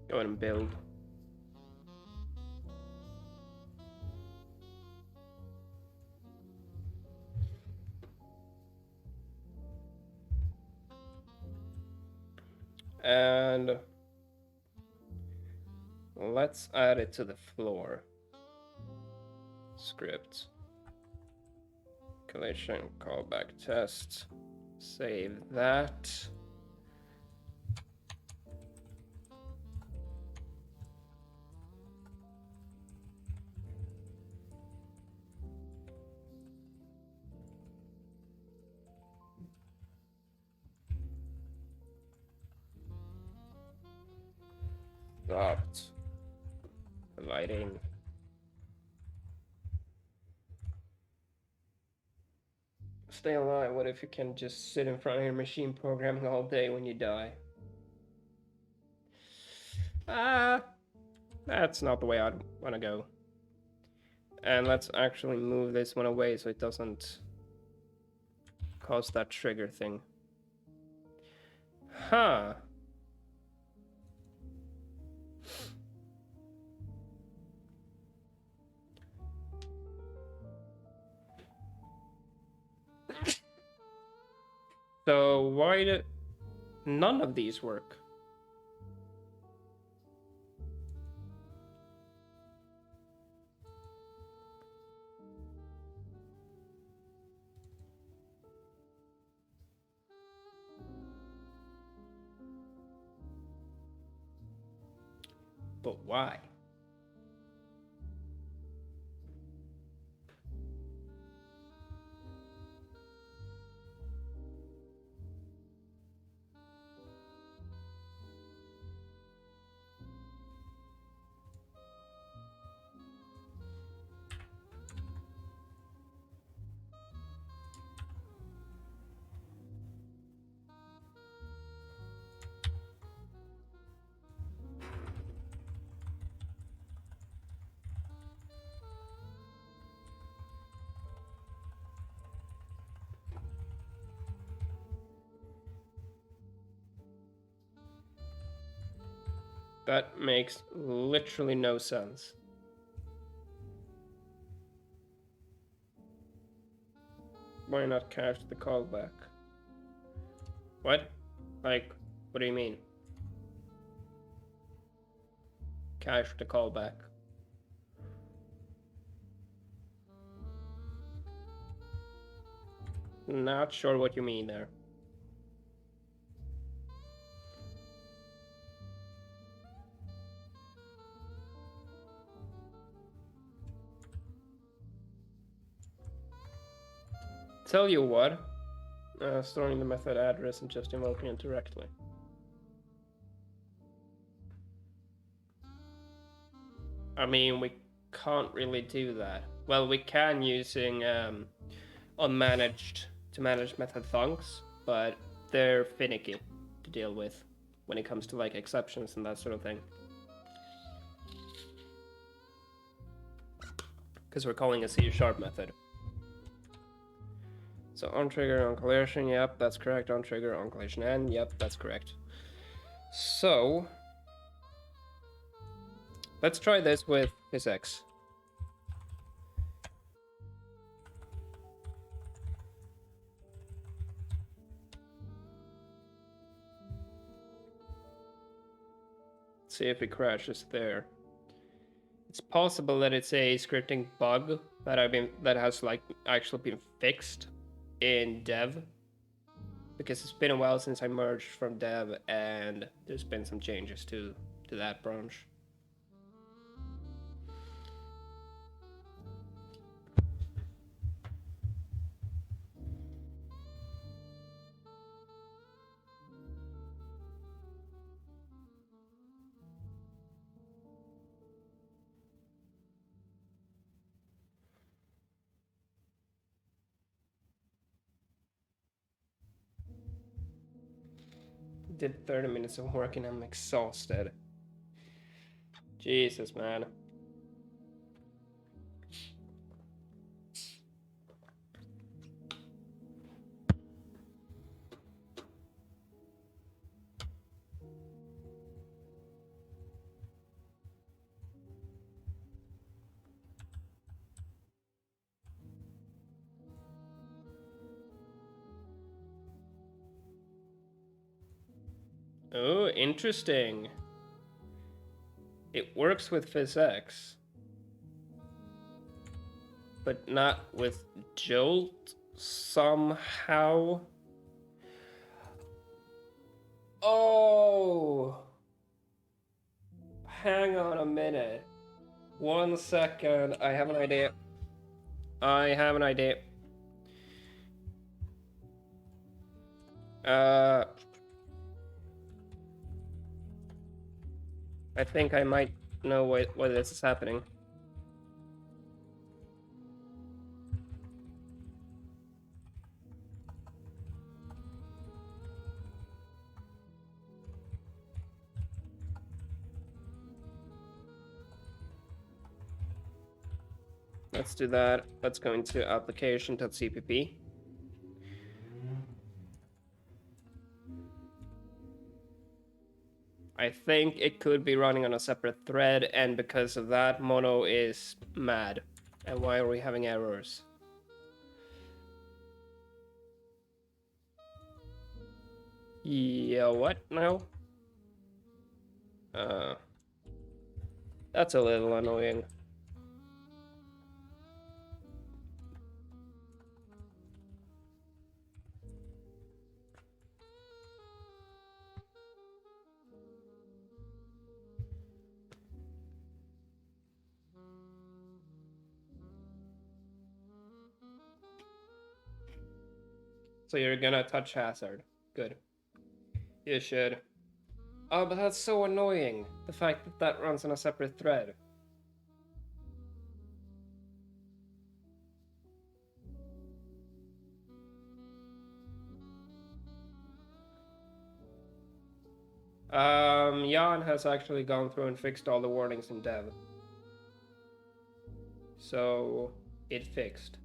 Go ahead and build. And let's add it to the floor script. Collision callback test. Save that. Stopped. Lighting. Stay alive. What if you can just sit in front of your machine programming all day when you die? That's not the way I'd want to go. And let's actually move this one away so it doesn't cause that trigger thing. Huh. So why did none of these work? But why? That makes literally no sense. Why not cache the callback? What? Like, what do you mean? Cache the callback. Not sure what you mean there. Tell you what, storing the method address and just invoking it directly. I mean, we can't really do that. Well, we can using unmanaged to manage method funcs, but they're finicky to deal with when it comes to like exceptions and that sort of thing. Because we're calling a C# method. So on trigger, on collation, yep, that's correct. On trigger, on collation n, yep, that's correct. So let's try this with physx. See if it crashes there. It's possible that it's a scripting bug that has like actually been fixed in dev, because it's been a while since I merged from dev and there's been some changes to that branch. Did 30 minutes of work and I'm exhausted. Jesus, man. Oh, interesting. It works with physx, but not with Jolt somehow. Oh! Hang on a minute. 1 second. I have an idea. I think I might know why this is happening. Let's do that. Let's go into application.cpp. I think it could be running on a separate thread, and because of that, Mono is mad. And why are we having errors? Yeah, what now? That's a little annoying. So you're gonna touch hazard. Good. You should. Oh, but that's so annoying. The fact that that runs on a separate thread. Jan has actually gone through and fixed all the warnings in dev. So it fixed.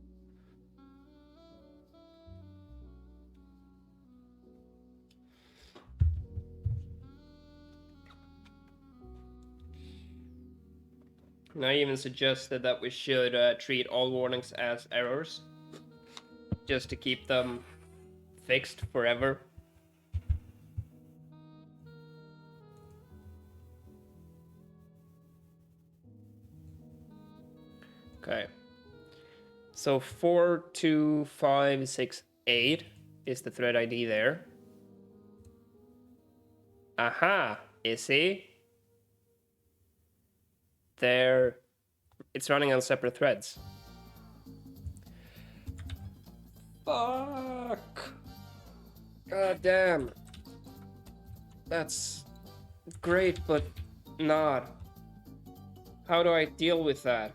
And I even suggested that we should treat all warnings as errors, just to keep them fixed forever. Okay. So 42568 is the thread ID there. Aha, you see? There, it's running on separate threads. Fuck. God damn. That's great, but not. How do I deal with that?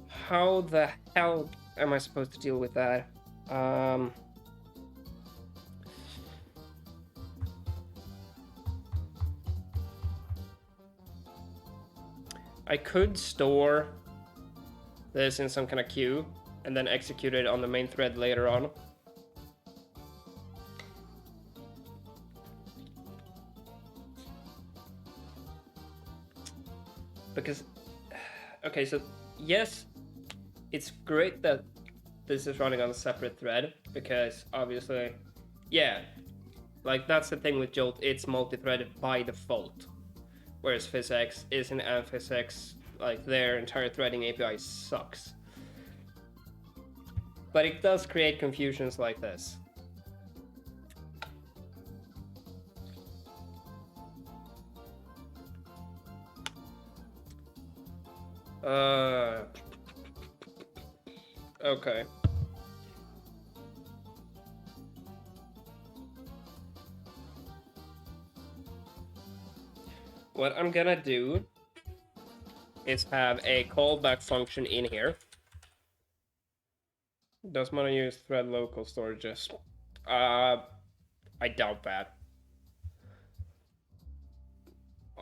How the hell am I supposed to deal with that? I could store this in some kind of queue and then execute it on the main thread later on. Because, okay, so yes, it's great that this is running on a separate thread, because obviously, yeah, like that's the thing with Jolt, it's multi-threaded by default. Whereas PhysX isn't, and PhysX, like their entire threading API sucks. But it does create confusions like this. Okay. What I'm gonna do is have a callback function in here. Does want to use thread local storages? I doubt that.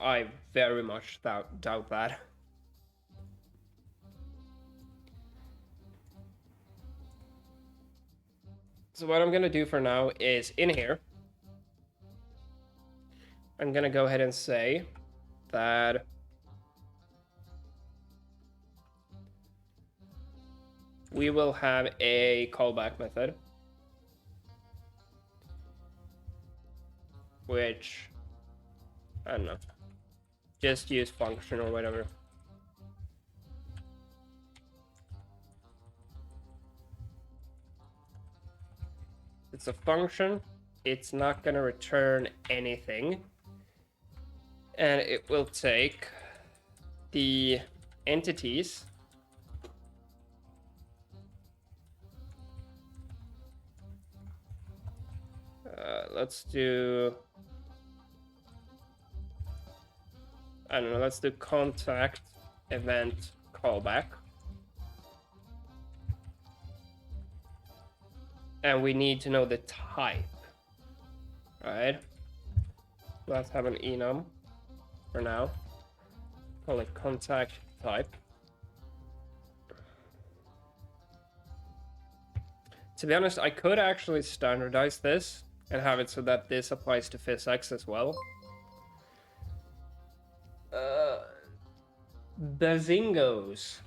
I very much doubt that. So what I'm gonna do for now is in here, I'm gonna go ahead and say that we will have a callback method, which, I don't know, just use function or whatever. It's a function, it's not gonna return anything, and it will take the entities let's do, I don't know, let's do contact event callback. And we need to know the type, right? Let's have an enum for now. Call it contact type. To be honest, I could actually standardize this and have it so that this applies to PhysX as well. Bazingos.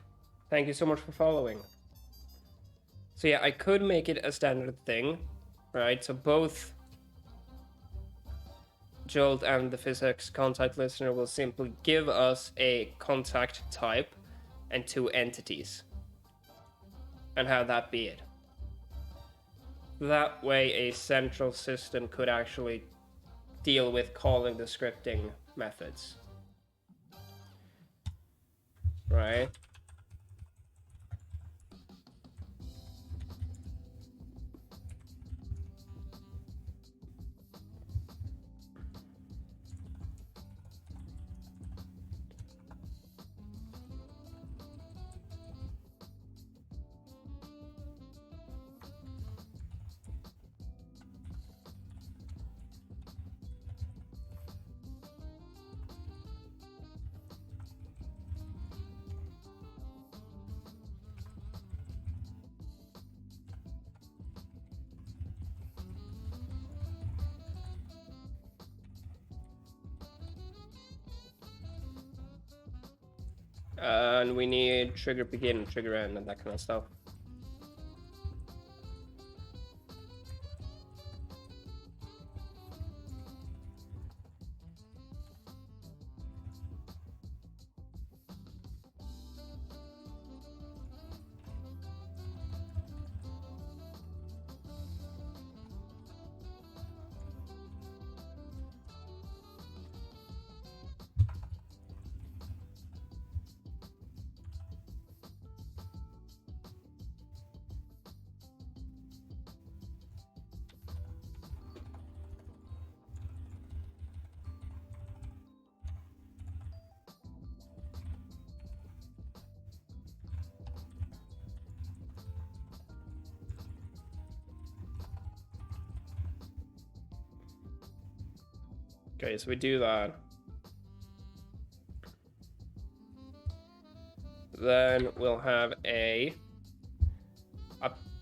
Thank you so much for following. So yeah, I could make it a standard thing, right? So both Jolt and the PhysX contact listener will simply give us a contact type and two entities, and have that be it. That way a central system could actually deal with calling the scripting methods, right? And we need trigger begin and trigger end and that kind of stuff. Okay, so we do that. Then we'll have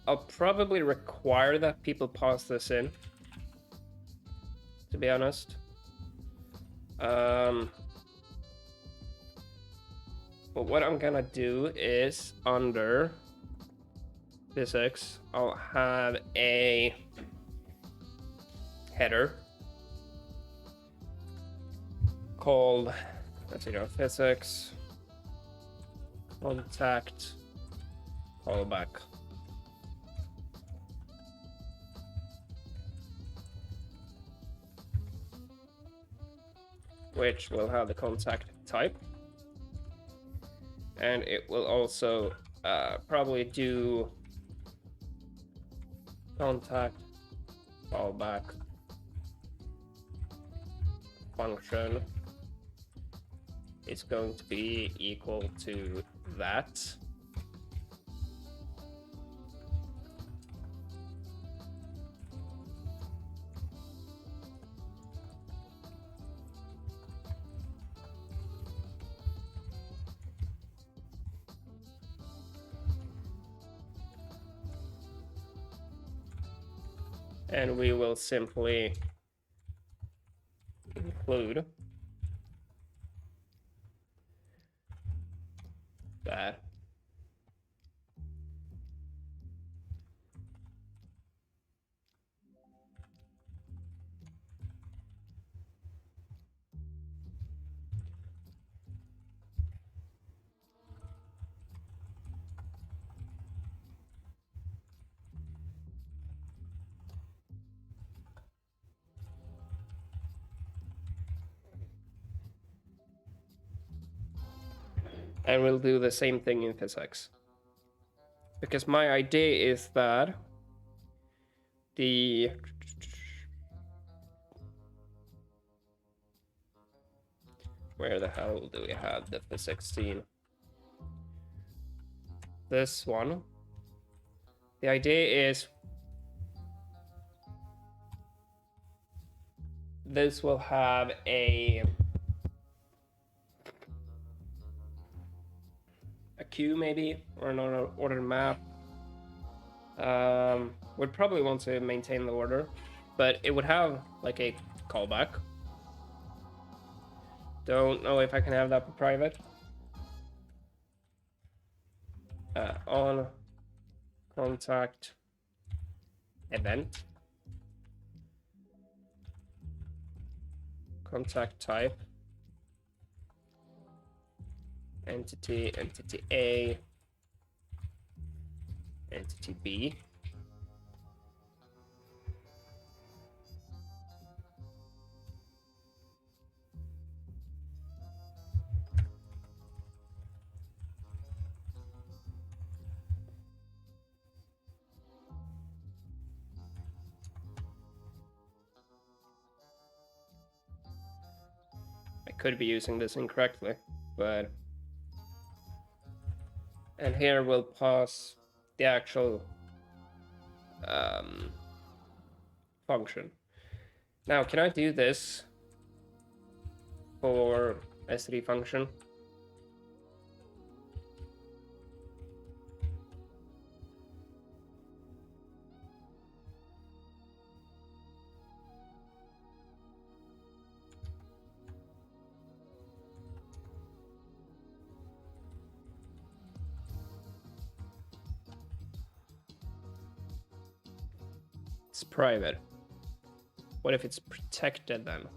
I'll probably require that people pass this in, to be honest. But what I'm gonna do is under physics, I'll have a header called, let's see, physics contact callback. Which will have the contact type. And it will also probably do contact callback function is going to be equal to that. And we will simply include that. And we'll do the same thing in physics. Because my idea is that where the hell do we have the physics scene? This one. The idea is this will have a queue maybe, or an ordered map. Would probably want to maintain the order, but it would have like a callback. Don't know if I can have that for private. On contact event, contact type, entity A, entity B. I could be using this incorrectly, but and here we'll pass the actual function. Now, can I do this for S3 function? It's private. What if it's protected then?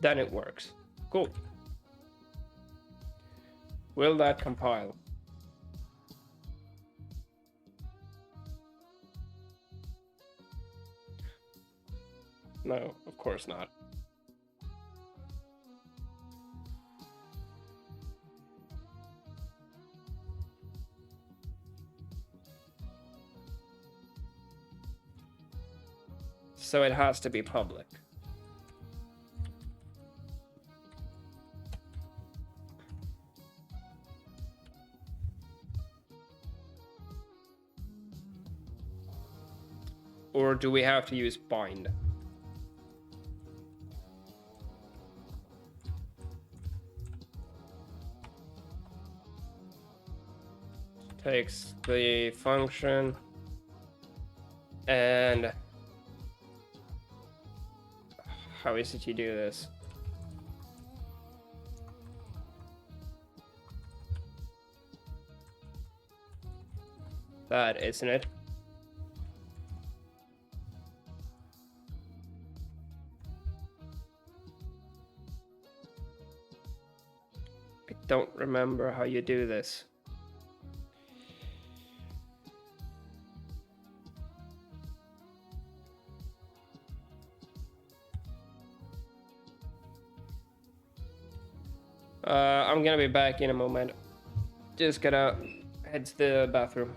Then it works. Cool. Will that compile? No, of course not. So it has to be public. Or do we have to use bind? Takes the function and how is it you do this? That isn't it? I don't remember how you do this. I'm gonna be back in a moment. Just gotta head to the bathroom.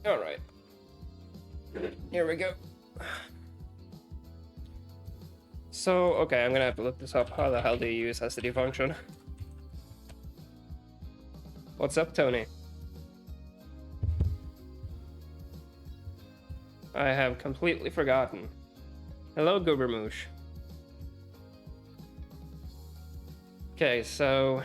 Alright. Here we go. So, okay, I'm gonna have to look this up. How the hell do you use STD function? What's up, Tony? I have completely forgotten. Hello, Goobermoosh. Okay, so...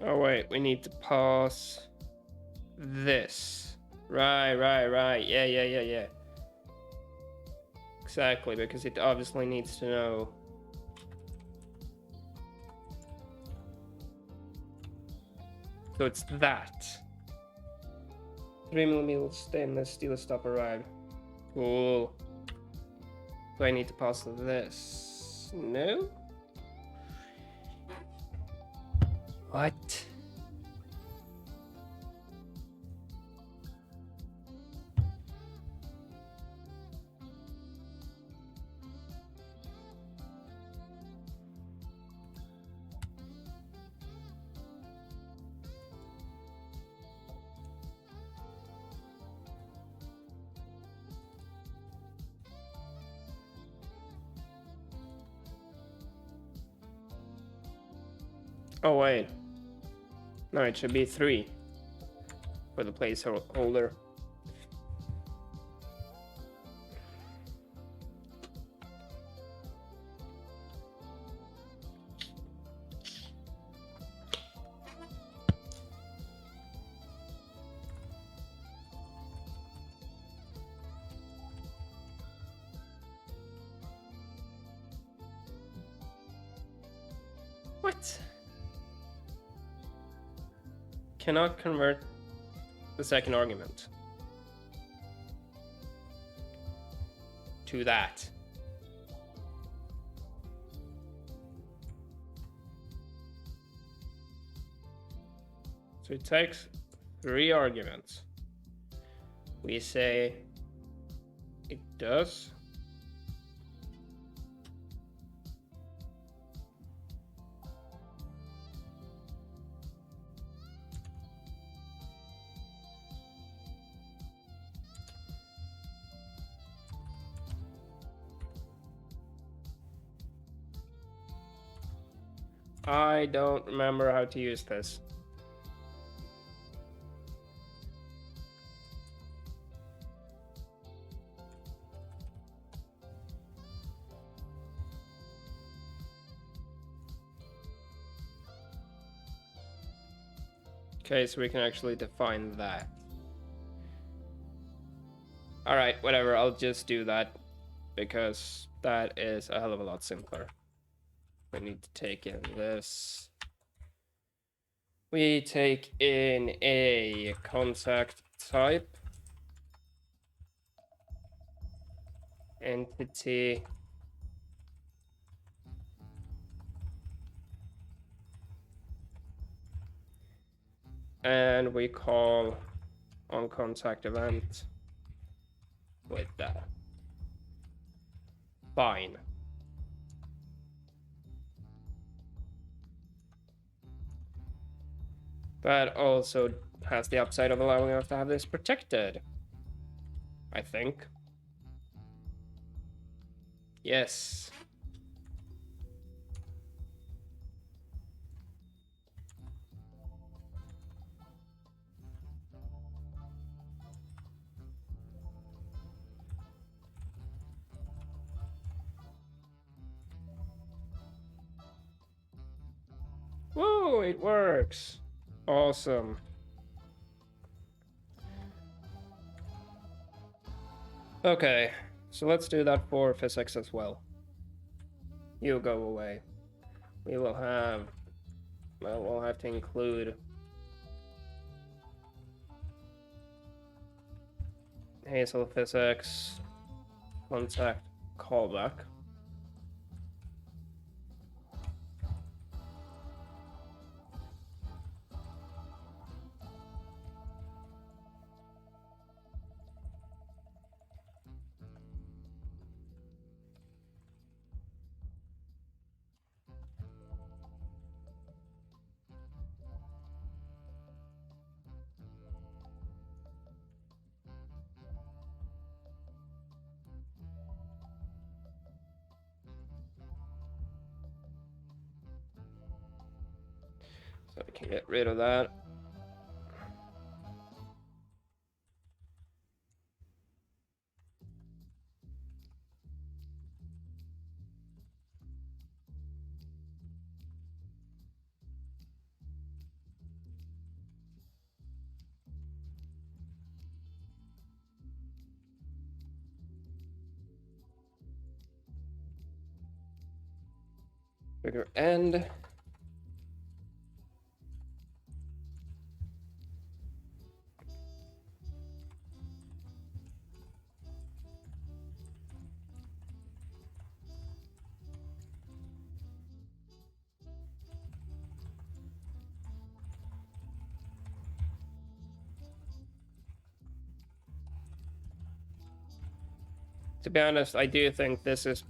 Oh wait, we need to pause this. Right. Yeah. Exactly, because it obviously needs to know. So it's that. 3mm stainless steel stop arrived. Cool. Do I need to pause this? No? What? Oh wait. No, it should be 3 for the placeholder. What? Cannot convert the second argument to that. So it takes 3 arguments. We say it does. I don't remember how to use this. Okay, so we can actually define that. Alright, whatever, I'll just do that because that is a hell of a lot simpler. We need to take in this. We take in a contact type, entity, and we call on contact event with that. Fine. That also has the upside of allowing us to have this protected, I think. Yes. Oh, it works. Awesome. Okay, so let's do that for physics as well. You go away. We will have... Well, we'll have to include... Hazel physics... Contact callback. So we can get rid of that. Trigger end. To be honest, I do think this is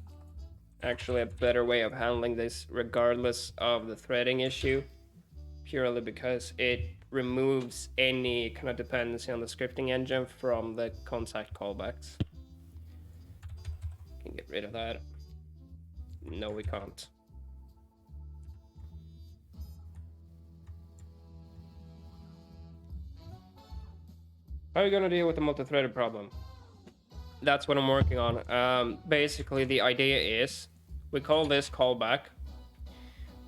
actually a better way of handling this regardless of the threading issue, purely because it removes any kind of dependency on the scripting engine from the contact callbacks. Can get rid of that. No, we can't. How are you gonna deal with the multi-threaded problem? That's what I'm working on. Basically, the idea is we call this callback.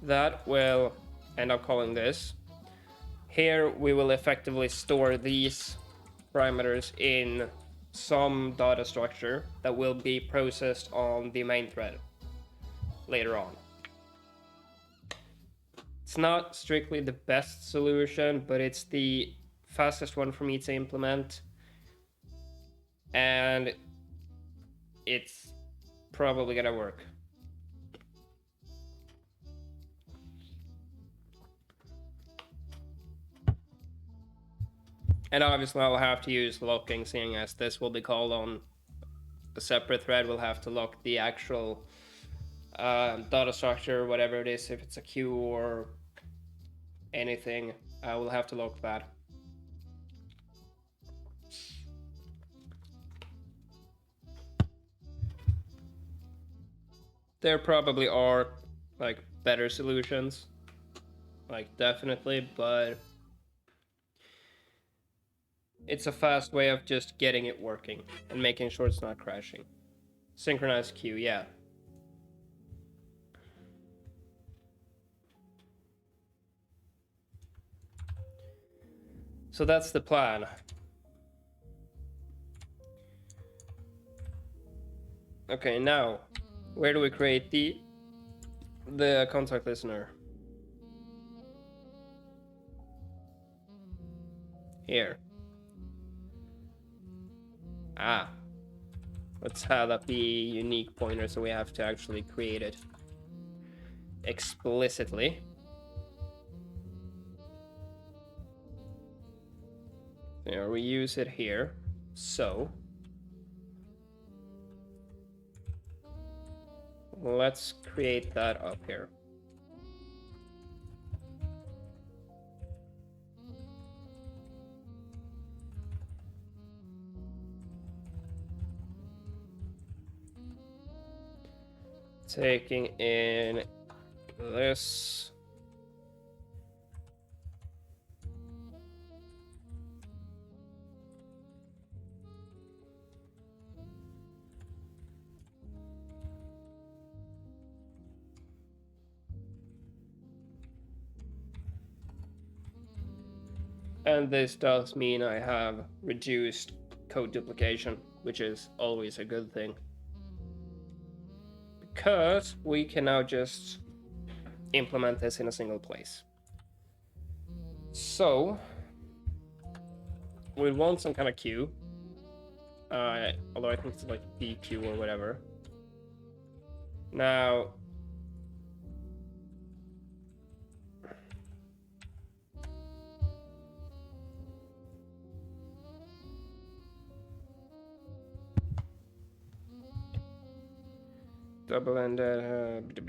That will end up calling this. Here we will effectively store these parameters in some data structure that will be processed on the main thread later on. It's not strictly the best solution, but it's the fastest one for me to implement. And it's probably gonna work. And obviously I'll have to use locking, seeing as this will be called on a separate thread. We'll have to lock the actual data structure, whatever it is, if it's a queue or anything, we'll have to lock that. There probably are like better solutions, like definitely, but it's a fast way of just getting it working and making sure it's not crashing. Synchronized queue, yeah. So that's the plan. Okay, now where do we create the contact listener? Here. Let's have that be a unique pointer, so we have to actually create it explicitly. There, we use it here. So let's create that up here. Taking in this. And this does mean I have reduced code duplication, which is always a good thing. Because we can now just implement this in a single place. So, we want some kind of queue. Although I think it's like DQ or whatever. Now, double-ended.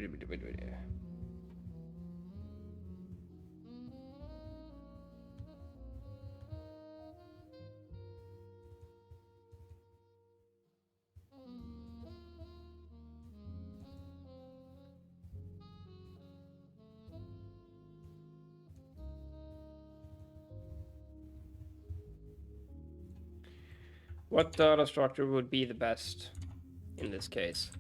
What data structure would be the best in this case?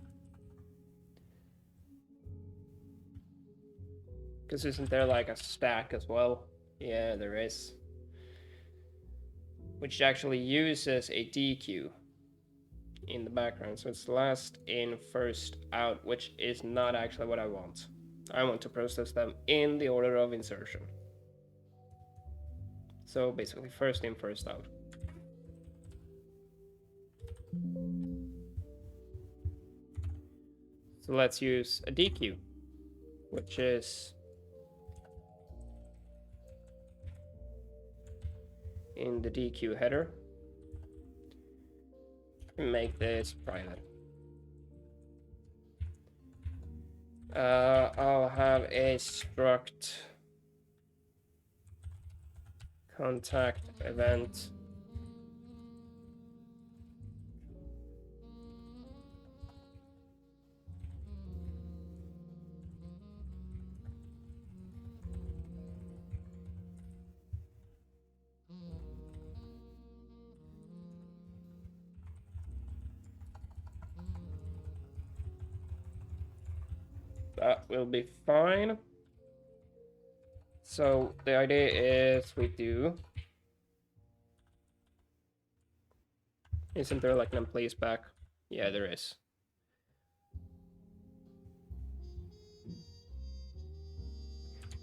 Because isn't there like a stack as well? Yeah, there is. Which actually uses a DQ in the background. So it's last in, first out, which is not actually what I want. I want to process them in the order of insertion. So basically first in, first out. So let's use a DQ, which is in the DQ header. Make this private. I'll have a struct contact event. That will be fine. So the idea is we do. Isn't there like an place back? Yeah, there is.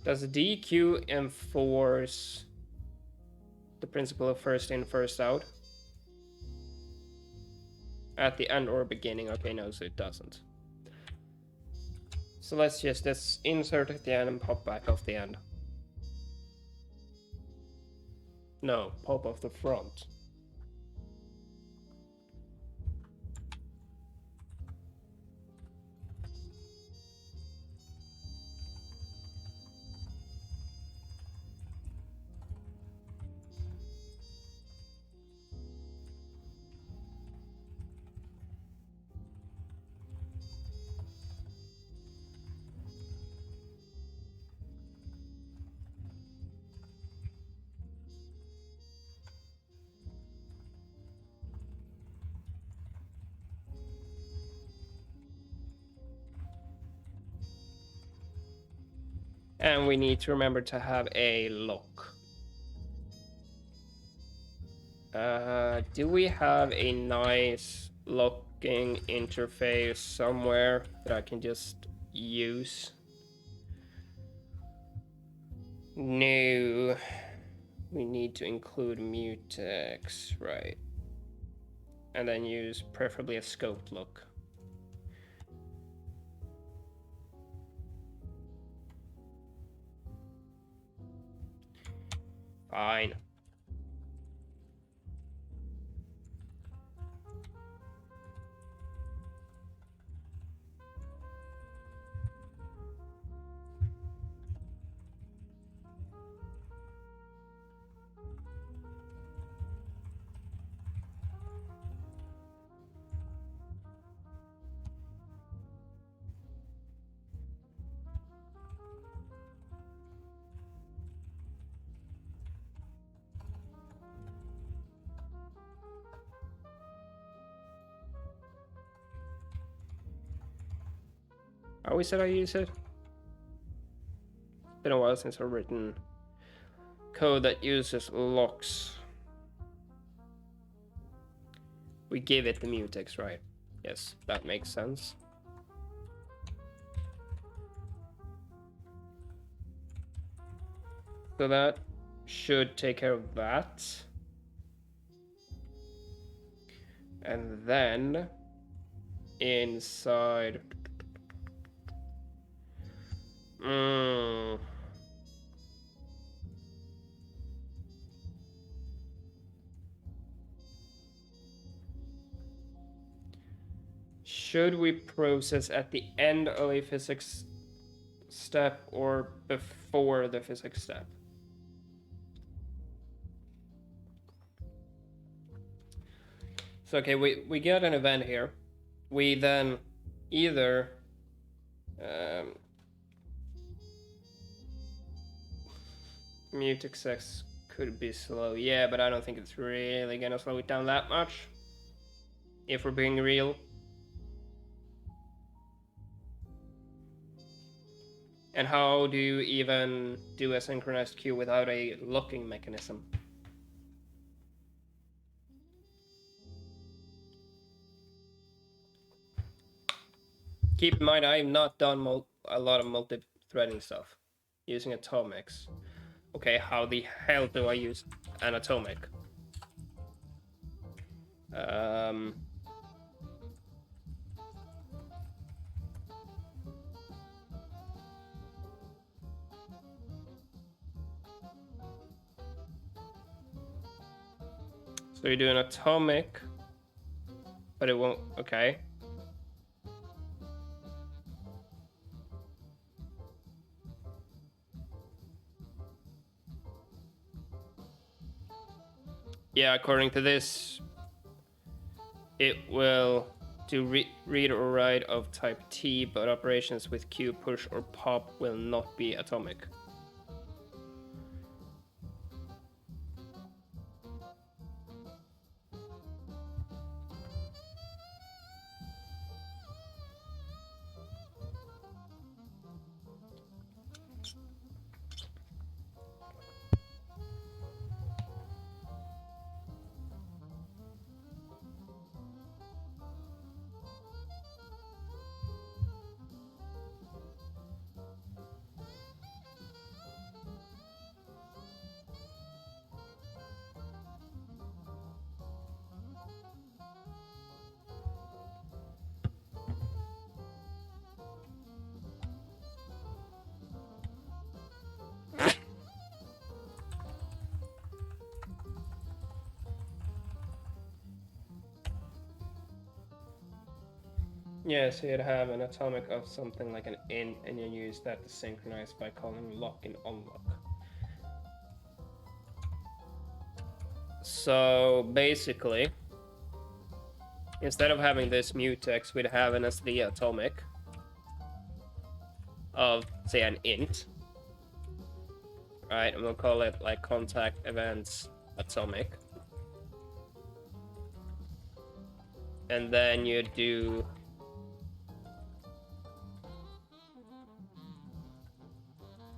Does DQ enforce the principle of first in, first out? At the end or beginning? Okay, no, so it doesn't. So let's insert at the end and pop back off the end. No, pop off the front. And we need to remember to have a lock. Do we have a nice locking interface somewhere that I can just use? No. We need to include mutex, right? And then use preferably a scoped look. Fine. I always said I use it. It's been a while since I've written code that uses locks. We give it the mutex, right? Yes, that makes sense. So that should take care of that. And then inside should we process at the end of a physics step or before the physics step? So okay, we get an event here. We then either mutex X could be slow. Yeah, but I don't think it's really gonna slow it down that much. If we're being real. And how do you even do a synchronized queue without a locking mechanism? Keep in mind, I've not done a lot of multi-threading stuff using atomics. Okay, how the hell do I use an atomic? So you do an atomic, but it won't. Okay. Yeah, according to this, it will do read or write of type T, but operations with Q, push, or pop will not be atomic. Yeah, so you'd have an atomic of something like an int, and you use that to synchronize by calling lock and unlock. So basically, instead of having this mutex, we'd have an SD atomic of, say, an int, right? And we'll call it like contact events atomic. And then you do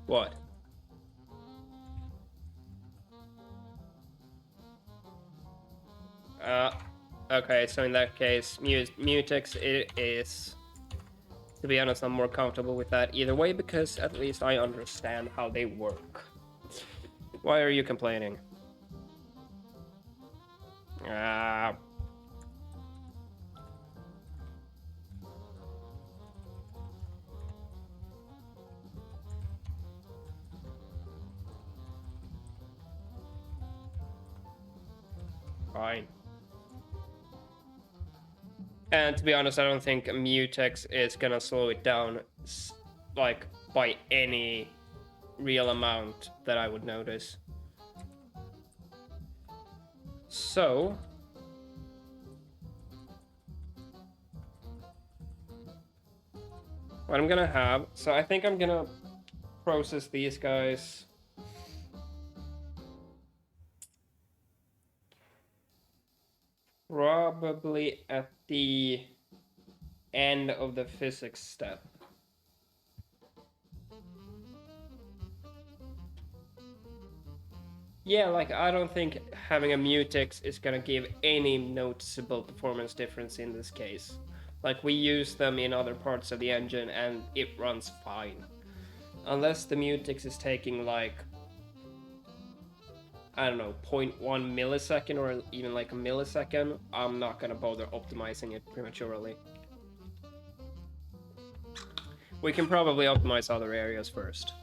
what? Okay, so in that case, mutex it is. To be honest, I'm more comfortable with that either way because at least I understand how they work. Why are you complaining? Fine. And to be honest, I don't think mutex is gonna slow it down like by any real amount that I would notice. So what I'm gonna have, so I think I'm gonna process these guys probably at the end of the physics step. Yeah, like I don't think having a mutex is gonna give any noticeable performance difference in this case. Like we use them in other parts of the engine and it runs fine. Unless the mutex is taking like, I don't know, 0.1 millisecond or even like a millisecond, I'm not gonna bother optimizing it prematurely. We can probably optimize other areas first.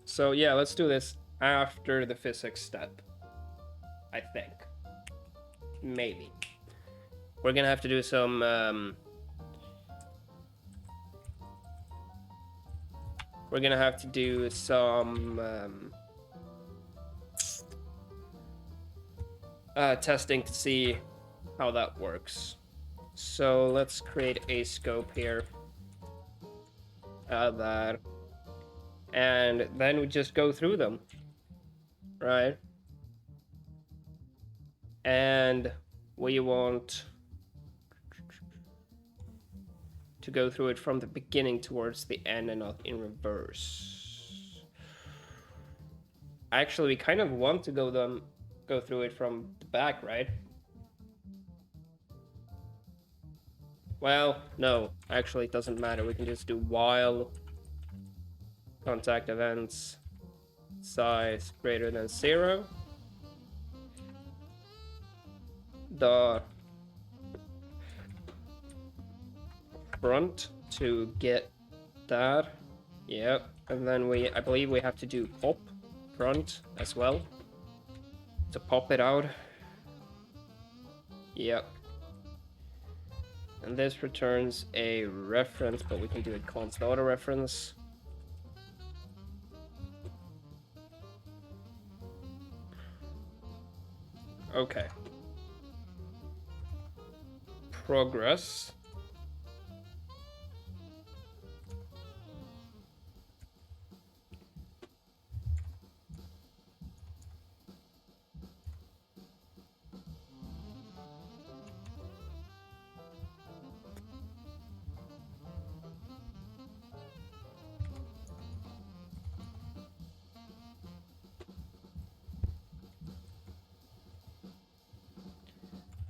So yeah, let's do this after the physics step. I think. Maybe. We're gonna have to do some we're gonna have to do some testing to see how that works. So let's create a scope here. Add that. And then we just go through them. Right? And we want to go through it from the beginning towards the end and not in reverse. Actually, we kind of want to go through it from the back, right? Well, no, actually it doesn't matter. We can just do while contact events size greater than 0. The front to get that. Yep. And then I believe we have to do pop front as well to pop it out. Yep. And this returns a reference, but we can do a const auto reference. Okay. Progress.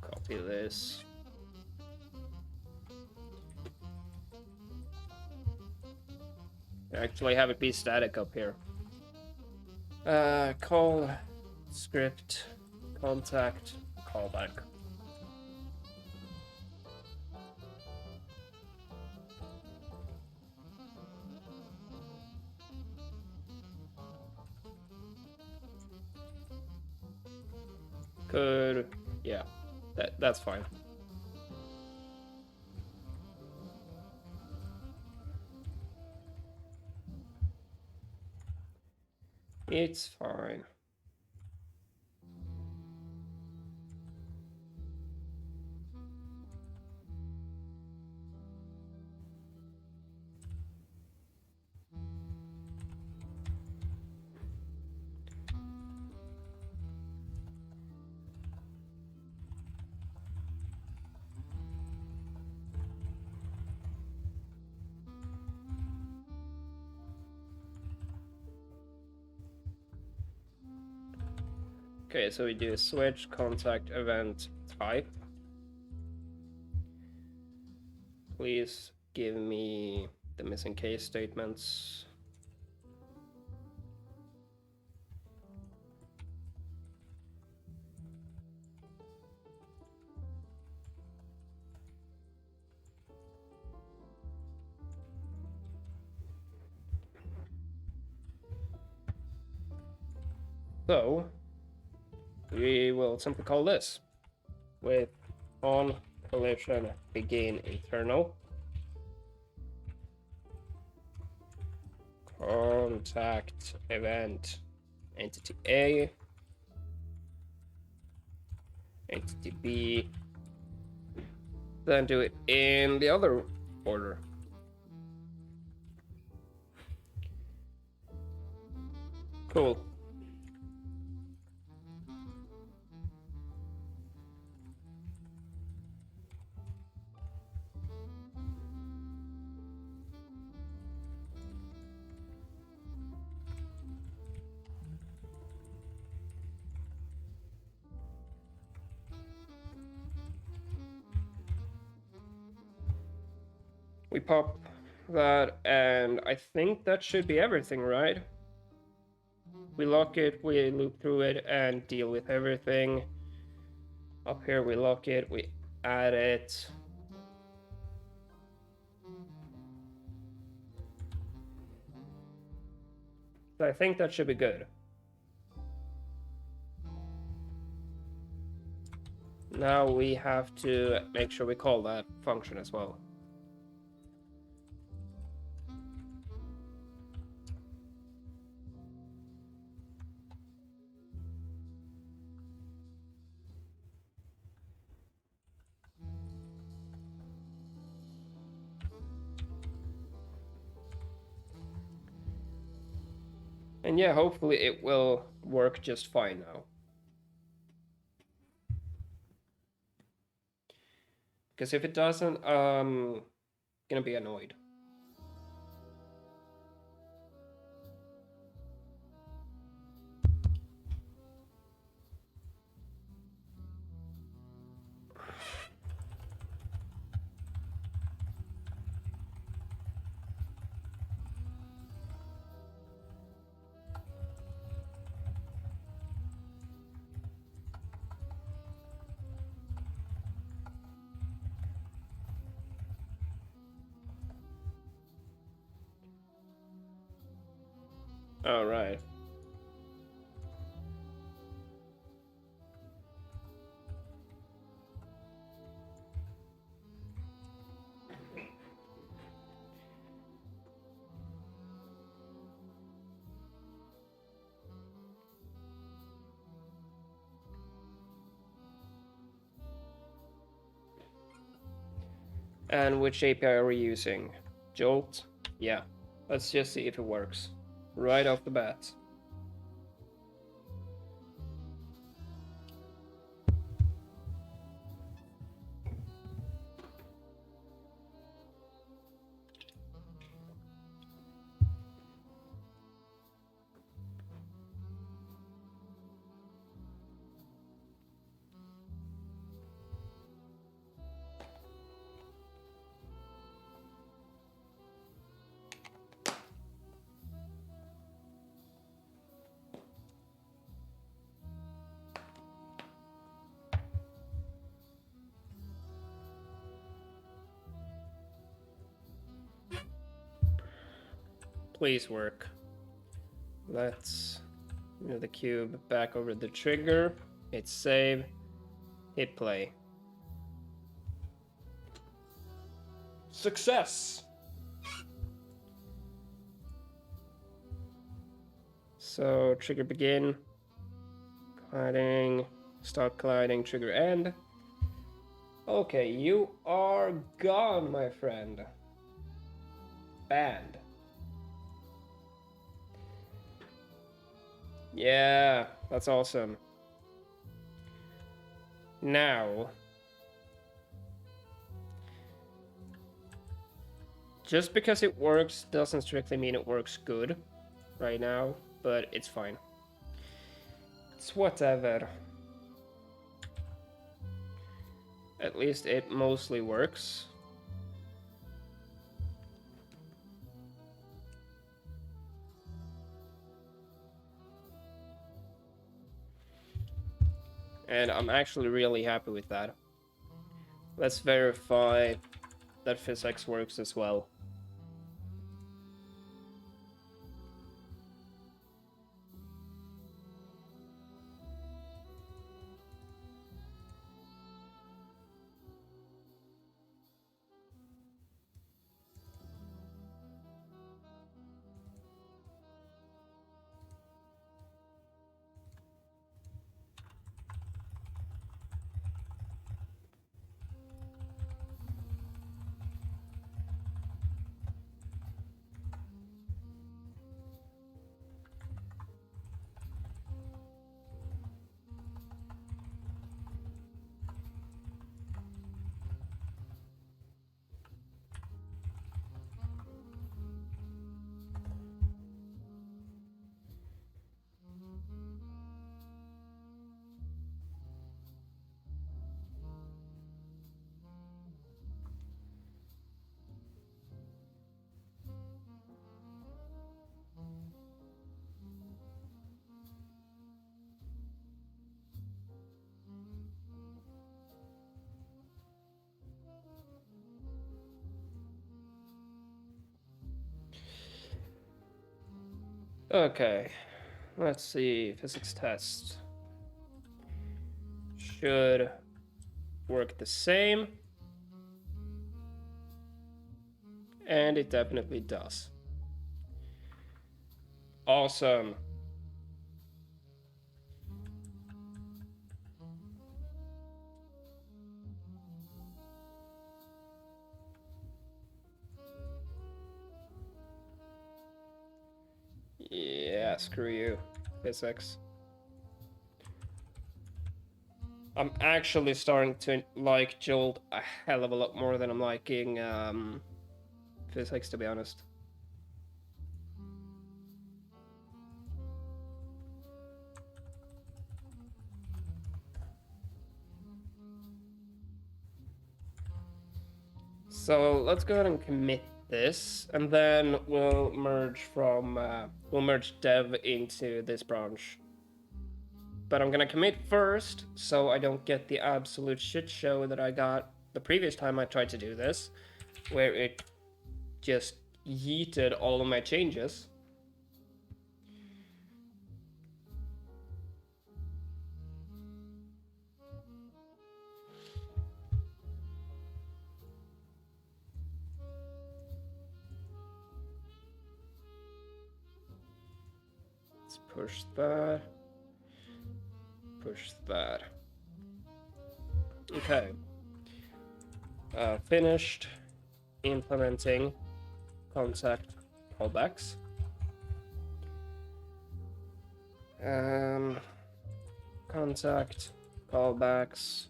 Copy this. Actually have it be static up here. Call script contact callback. Could, yeah, that's fine. It's fine. Okay, so we do switch contact event type. Please give me the missing case statements. So we will simply call this with on collision begin internal contact event entity A, entity B, then do it in the other order. Cool. We pop that, and I think that should be everything, right? We lock it, we loop through it, and deal with everything. Up here we lock it, we add it. So I think that should be good. Now we have to make sure we call that function as well. And yeah, hopefully it will work just fine now. Because if it doesn't, I'm gonna be annoyed. All right. And which API are we using? Jolt? Yeah. Let's just see if it works. Right off the bat. Please work. Let's move the cube back over the trigger. Hit save. Hit play. Success! So trigger begin. Colliding. Start colliding. Trigger end. Okay, you are gone, my friend. Banned. Yeah, that's awesome. Now, just because it works doesn't strictly mean it works good right now, but it's fine. It's whatever. At least it mostly works. And I'm actually really happy with that. Let's verify that physics works as well. Okay, let's see. Physics test should work the same. And it definitely does. Awesome. Yeah, screw you, physics. I'm actually starting to like Jolt a hell of a lot more than I'm liking physics, to be honest. So let's go ahead and commit this, and then we'll merge dev into this branch. But I'm gonna commit first, so I don't get the absolute shit show that I got the previous time I tried to do this, where it just yeeted all of my changes. Let's push that. Push that. Okay. Finished implementing contact callbacks. Contact callbacks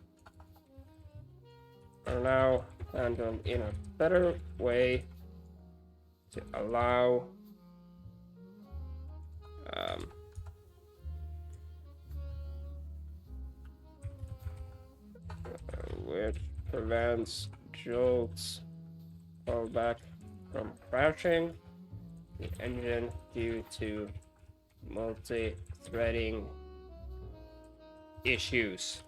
are now handled in a better way to allow which prevents Jolt's callback from crashing the engine due to multi-threading issues.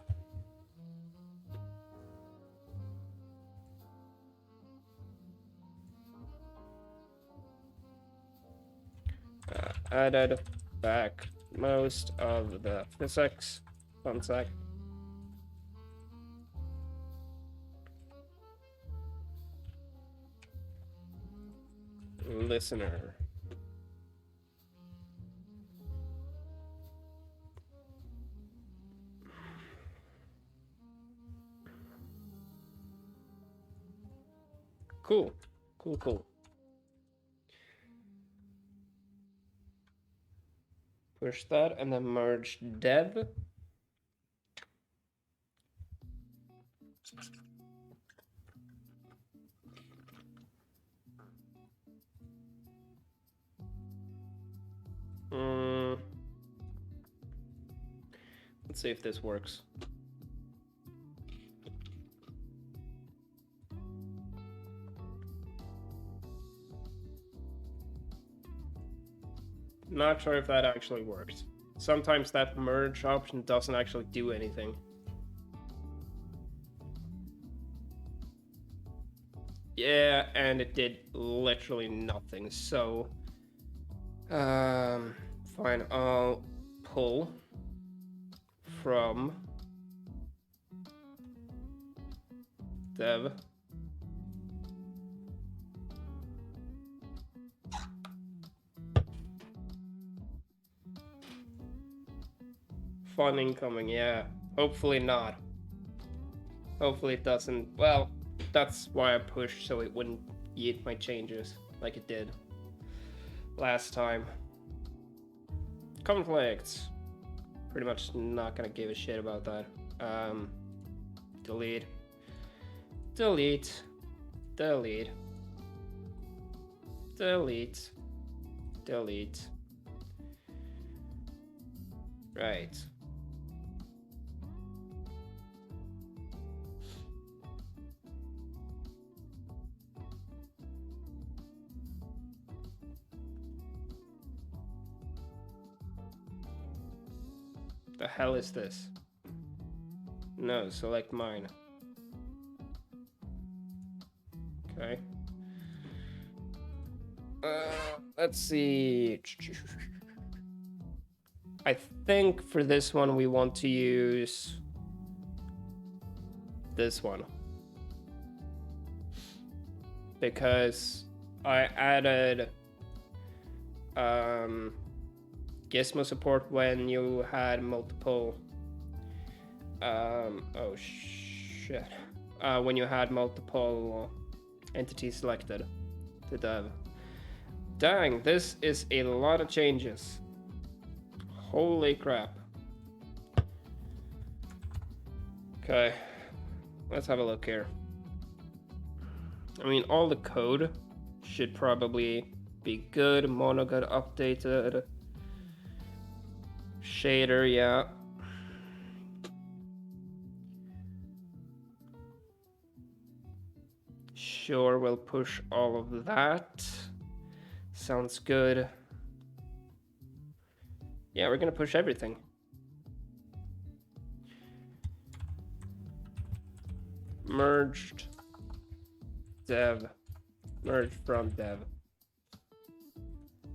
Added back most of the physics contact listener. Cool. Push that and then merge dev. Let's see if this works. Not sure if that actually worked. Sometimes that merge option doesn't actually do anything. Yeah, and it did literally nothing, so... fine, I'll pull from dev. Fun incoming, yeah. Hopefully not. Hopefully it doesn't. Well, that's why I pushed, so it wouldn't eat my changes like it did last time. Conflicts. Pretty much not gonna give a shit about that. Delete. Delete. Delete. Delete. Delete. Right. The hell is this? No, select mine. Okay. Let's see. I think for this one we want to use this one. Because I added Gizmo support when you had multiple oh shit. When you had multiple entities selected. The dev. Dang, this is a lot of changes. Holy crap. Okay, let's have a look here. I mean, all the code should probably be good. Mono got updated. Shader, yeah. Sure, we'll push all of that. Sounds good. Yeah, we're gonna push everything. Merged dev. Merge from dev.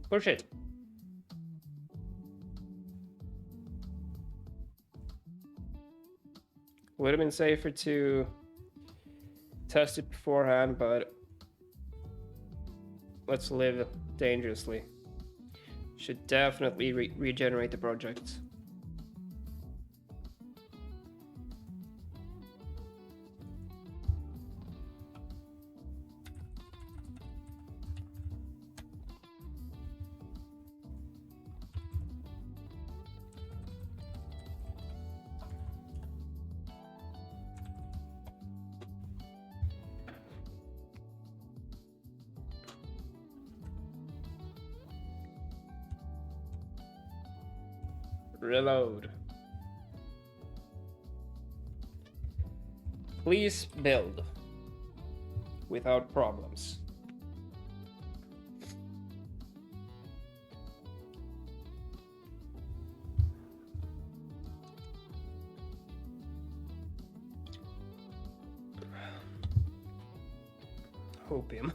Push it. Would have been safer to test it beforehand, but let's live dangerously. Should definitely regenerate the project. Reload. Please build without problems. Hopium.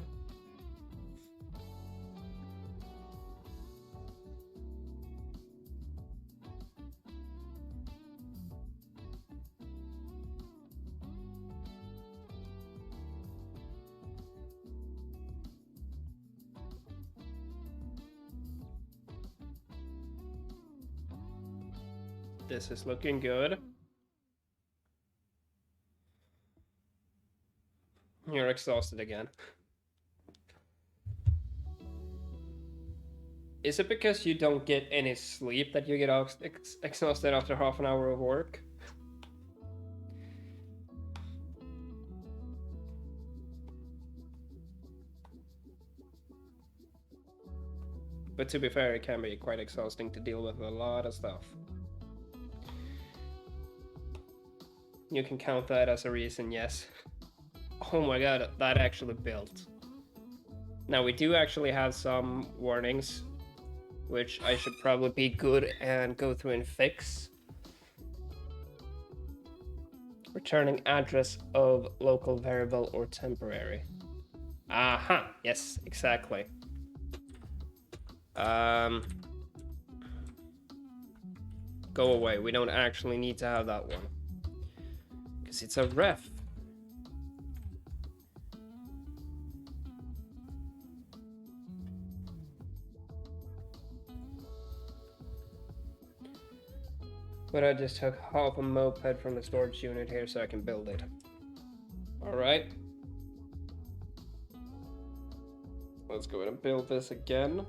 This is looking good. You're exhausted again. Is it because you don't get any sleep that you get exhausted after half an hour of work? But to be fair, it can be quite exhausting to deal with a lot of stuff. You can count that as a reason, yes. Oh my god, that actually built. Now we do actually have some warnings, which I should probably be good and go through and fix. Returning address of local variable or temporary. Aha, yes, exactly. Go away, we don't actually need to have that one. Because it's a ref. But I just took half a moped from the storage unit here so I can build it. Alright. Let's go ahead and build this again.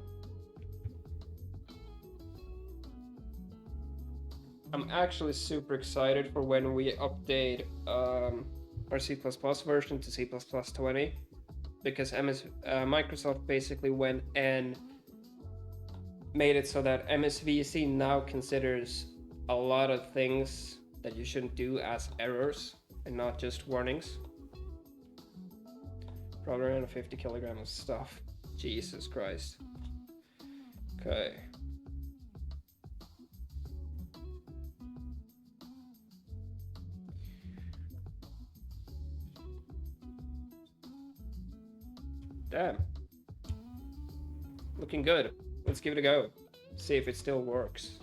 I'm actually super excited for when we update our C++ version to C++20, because Microsoft basically went and made it so that MSVC now considers a lot of things that you shouldn't do as errors and not just warnings. Probably around 50 kilograms of stuff. Jesus Christ. Okay. Damn. Looking good. Let's give it a go. See if it still works.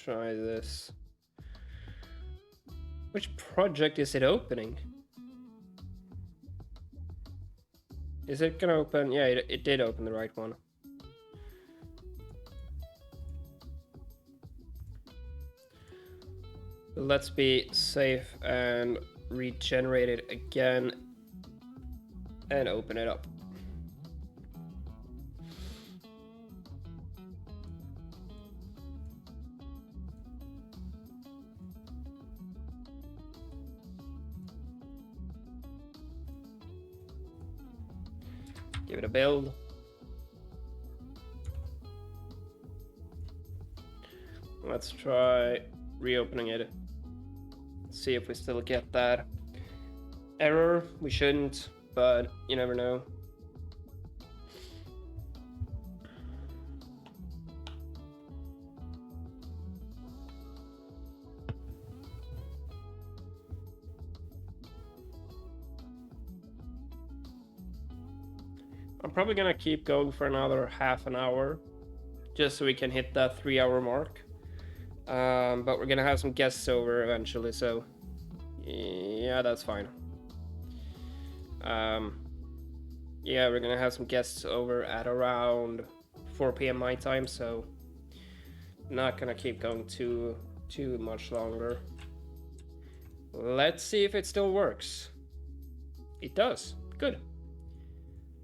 try this. Which project is it opening? Is it gonna open? Yeah, it did open the right one. Let's be safe and regenerate it again and open it up. Give it a build. Let's try reopening it. See if we still get that error. We shouldn't, but you never know. I'm probably gonna keep going for another half an hour just so we can hit that 3-hour mark. But we're gonna have some guests over eventually, so yeah, that's fine. Yeah, we're gonna have some guests over at around 4 p.m. my time, so not gonna keep going too much longer. Let's see if it still works. It does. Good.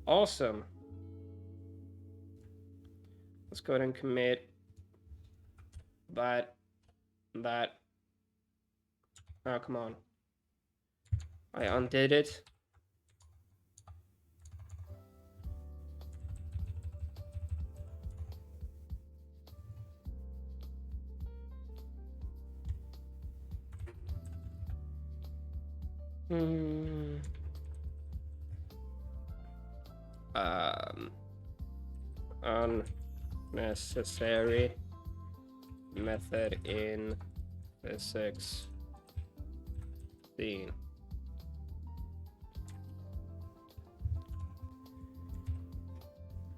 Awesome. Let's go ahead and commit that. Oh, come on. I undid it. Unnecessary method in physics.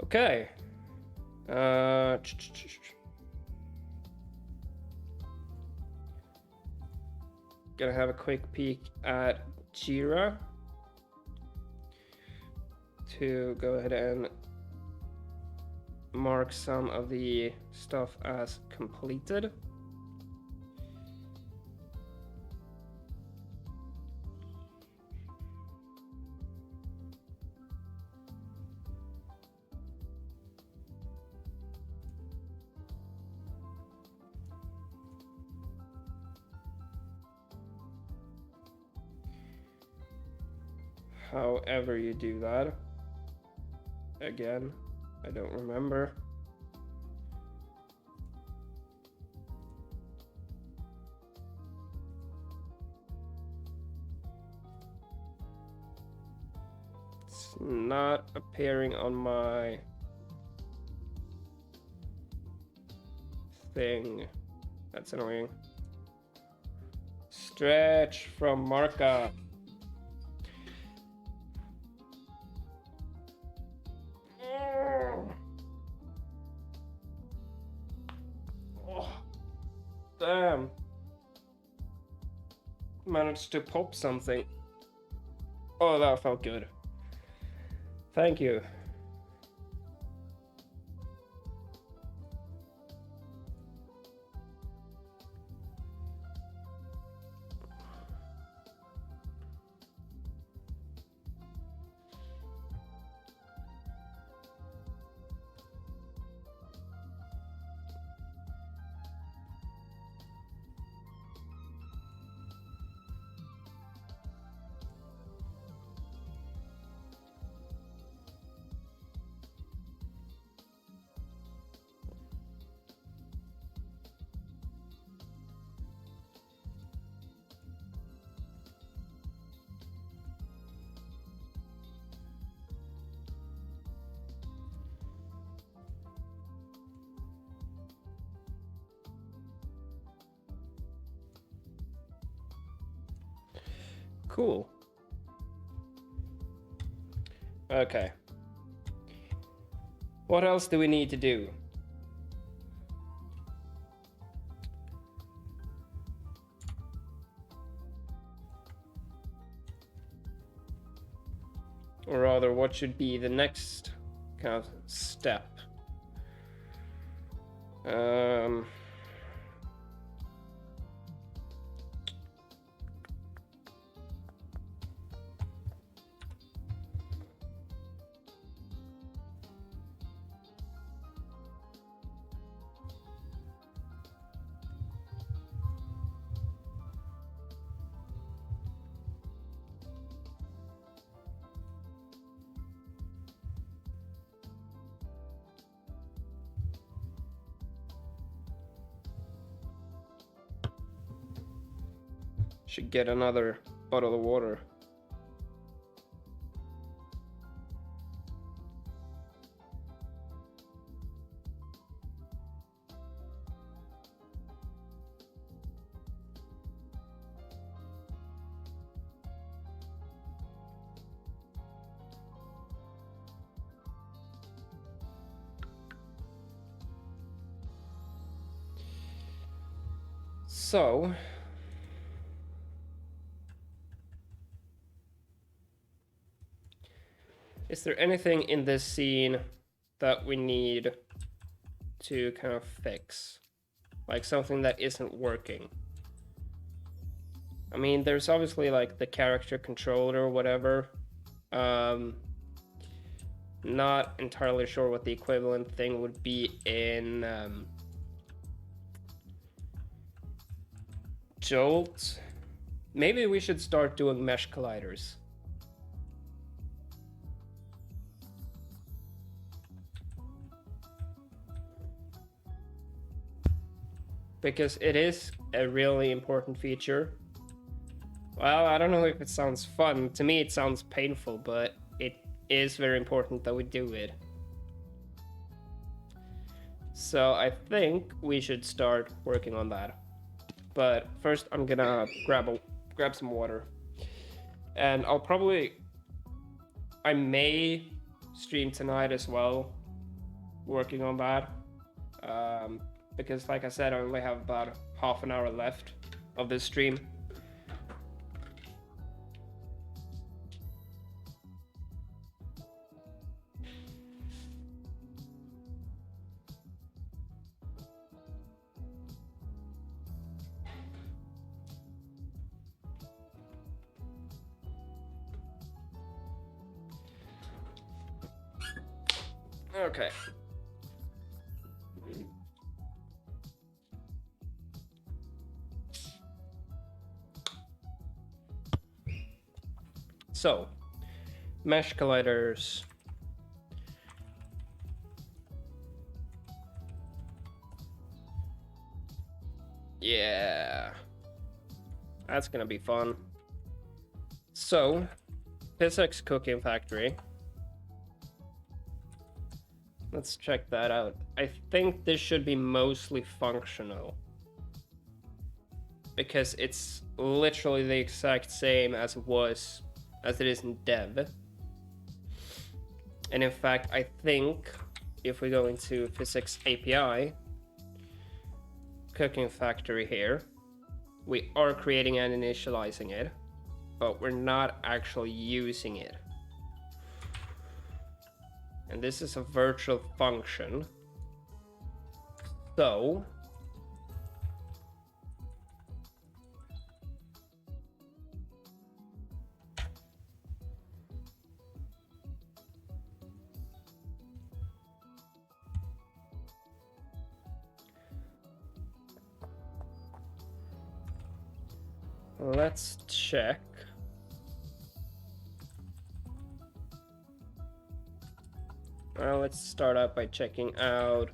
Okay. Gonna have a quick peek at Jira to go ahead and mark some of the stuff as completed. However you do that. Again, I don't remember. It's not appearing on my thing. That's annoying. Stretch from markup. Damn. Managed to pop something. Oh, that felt good. Thank you. Cool. Okay. What else do we need to do? Or rather, what should be the next kind of step? Should get another bottle of water. So, is there anything in this scene that we need to kind of fix? Like something that isn't working? I mean, there's obviously like the character controller or whatever. Not entirely sure what the equivalent thing would be in Jolt. Maybe we should start doing mesh colliders. Because it is a really important feature. Well, I don't know if it sounds fun. To me, it sounds painful, but it is very important that we do it. So I think we should start working on that. But first, I'm gonna grab some water, and I may stream tonight as well, working on that. Because, like I said, I only have about half an hour left of this stream. Okay. So, mesh colliders. Yeah. That's gonna be fun. So, physics cooking factory. Let's check that out. I think this should be mostly functional, because it's literally the exact same as it is in dev. And in fact, I think if we go into physics API, cooking factory here, we are creating and initializing it, but we're not actually using it. And this is a virtual function. So let's check. Well, let's start out by checking out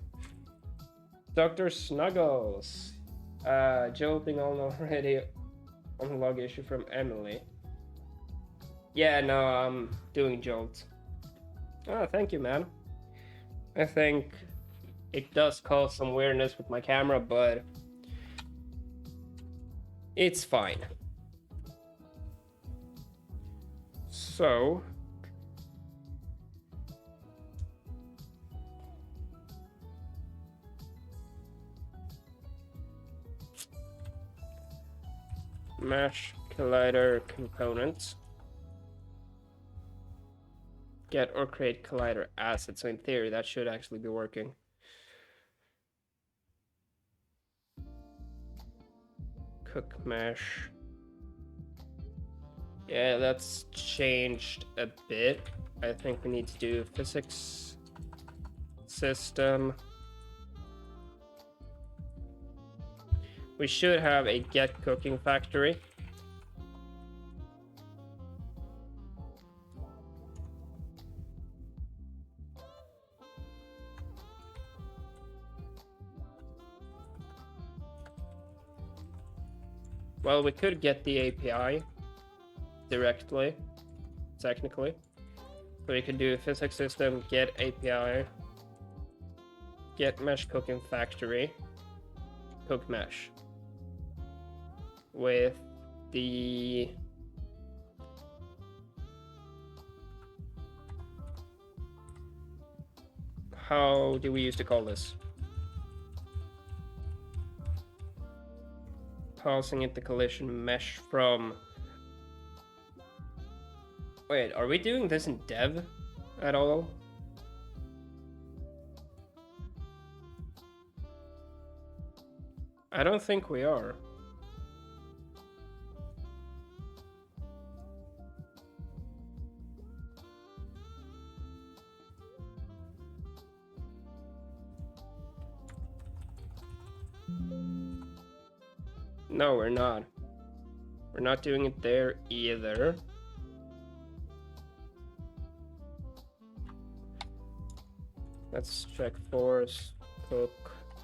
Dr. Snuggles. Jolting on already on the log issue from Emily. Yeah, no, I'm doing Jolt. Oh, thank you, man. I think it does cause some weirdness with my camera, but it's fine. So mesh collider components. get or create collider asset. So in theory, that should actually be working. Cook mesh. Yeah, that's changed a bit. I think we need to do physics system. We should have a get cooking factory. Well, we could get the API directly, technically. So we could do physics system, get API, get mesh cooking factory, cook mesh. With the how do we used to call this? Passing it the collision mesh from. Wait, are we doing this in dev at all? I don't think we are. No, we're not. We're not doing it there either. Let's check force, cook,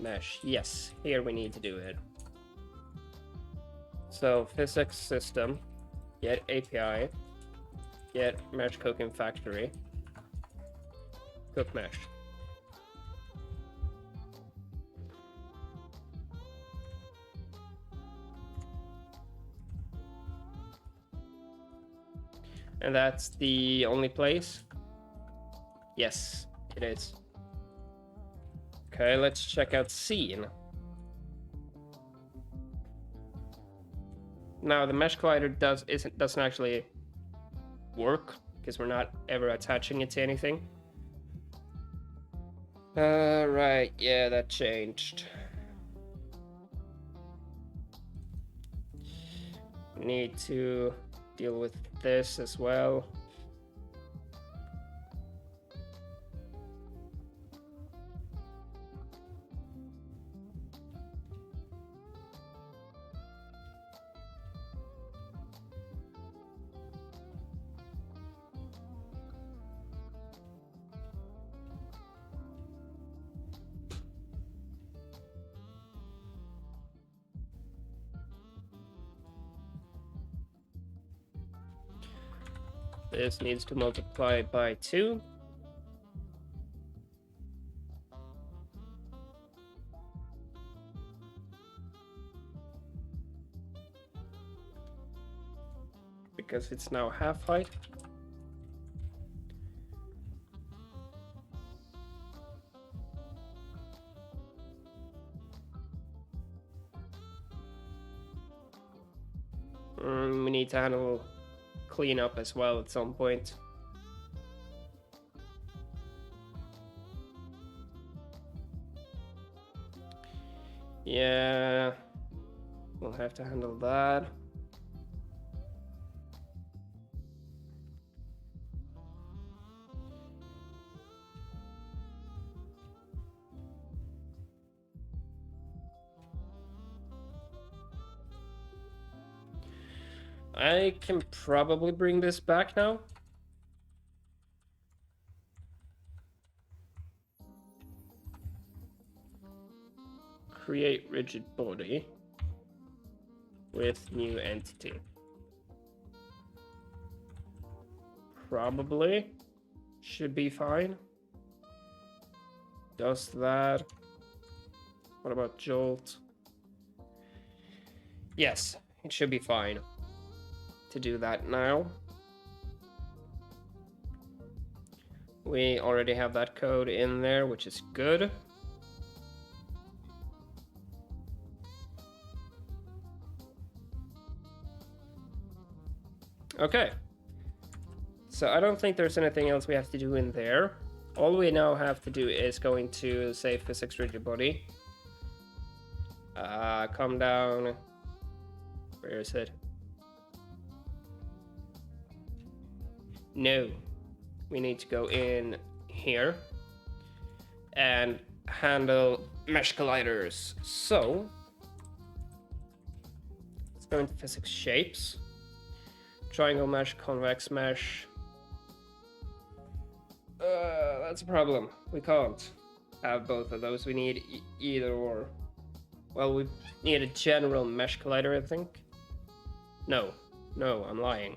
mesh. Yes, here we need to do it. So physics system, get API, get mesh cooking factory, cook mesh. And that's the only place? Yes, it is. Okay, let's check out scene. Now the mesh collider doesn't actually work because we're not ever attaching it to anything. Right, yeah, that changed. Need to deal with this as well. This needs to multiply by 2. Because it's now half height. We need to handle cleanup as well at some point. Yeah, we'll have to handle that. I can probably bring this back now. Create rigid body with new entity. Probably should be fine. Does that. What about Jolt? Yes, it should be fine to do that now. We already have that code in there, which is good. Okay. So I don't think there's anything else we have to do in there. All we now have to do is going to say physics rigid body. Come down. Where is it? No. We need to go in here and handle mesh colliders. So let's go into physics shapes. Triangle mesh, convex mesh. That's a problem. We can't have both of those. We need either or. Well, we need a general mesh collider, I think. No, I'm lying.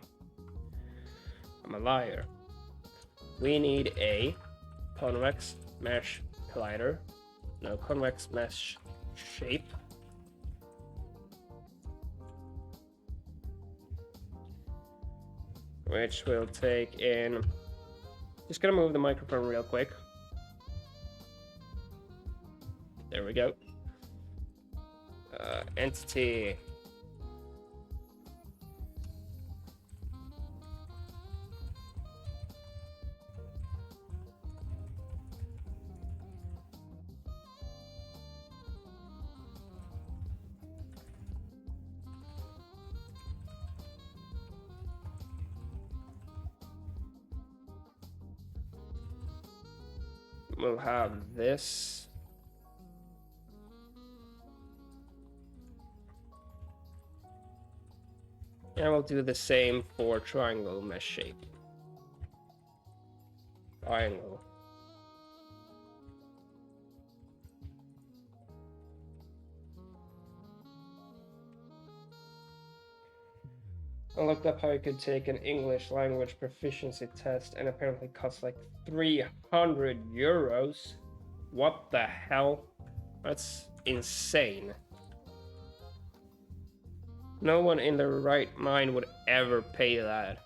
I'm a liar. We need a convex mesh collider. No, convex mesh shape. Which will take in... Just gonna move the microphone real quick. There we go. Entity. We'll have this. And we'll do the same for triangle mesh shape. Triangle. I looked up how you could take an English language proficiency test and apparently costs like 300 euros. What the hell? That's insane. No one in their right mind would ever pay that.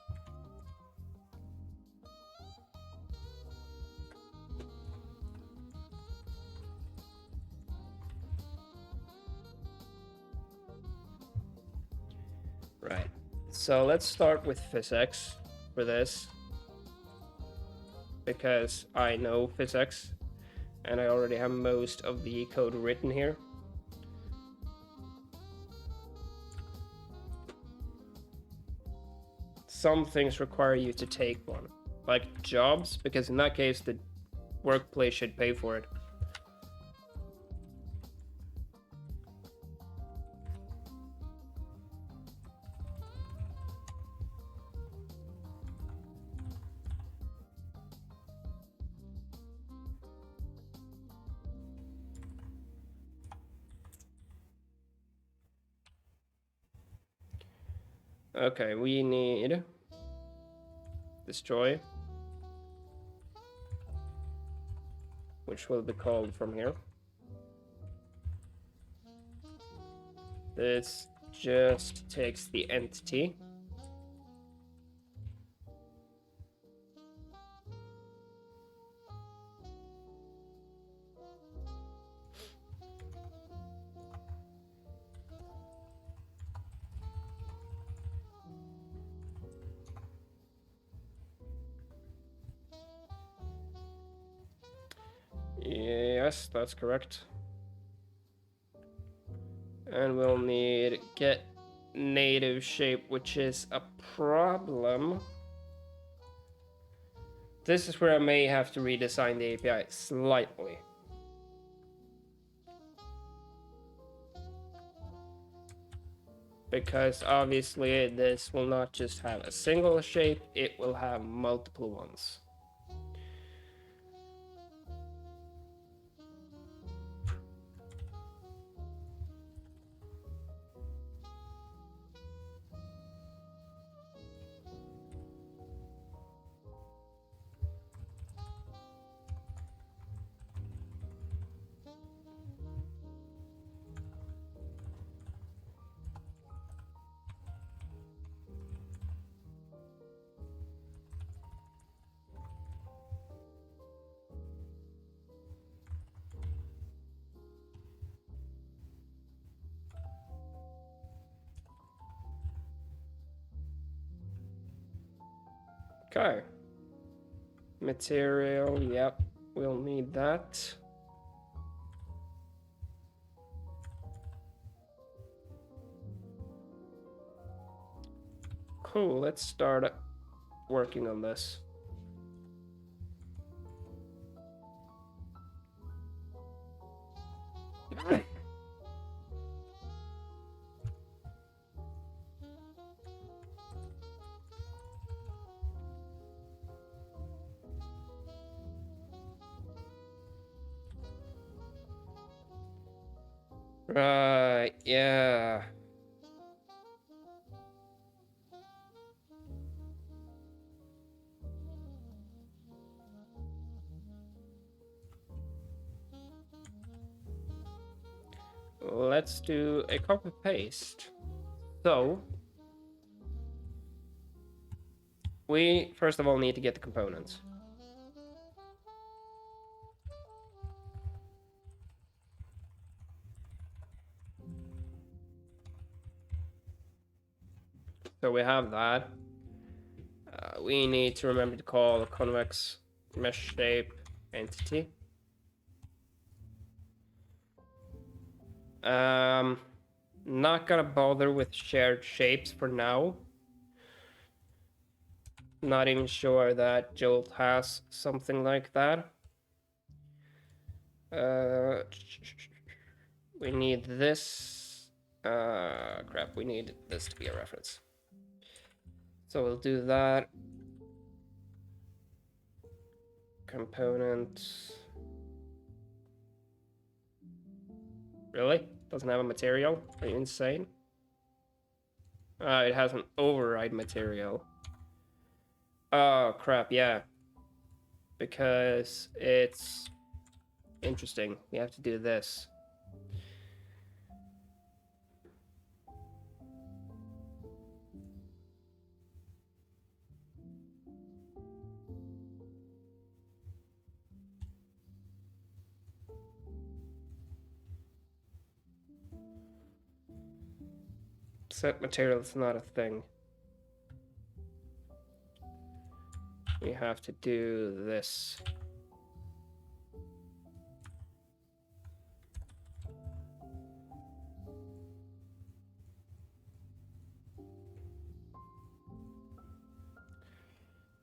Right. So let's start with physics for this, because I know physics and I already have most of the code written here. Some things require you to take one, like jobs, because in that case the workplace should pay for it. Okay, we need destroy, which will be called from here. This just takes the entity. Yes, that's correct. And we'll need get native shape, which is a problem. This is where I may have to redesign the API slightly. Because obviously this will not just have a single shape, it will have multiple ones. Okay. Material, yep. We'll need that. Cool, let's start working on this. Right, yeah. Let's do a copy paste. So we first of all need to get the components. So we have that. We need to remember to call a convex mesh shape entity. Not gonna bother with shared shapes for now. Not even sure that Jolt has something like that. We need this. Crap, we need this to be a reference. So we'll do that. Component. Really? Doesn't have a material? Are you insane? It has an override material. Oh, crap, yeah. Because it's interesting. We have to do this. Set material is not a thing. We have to do this.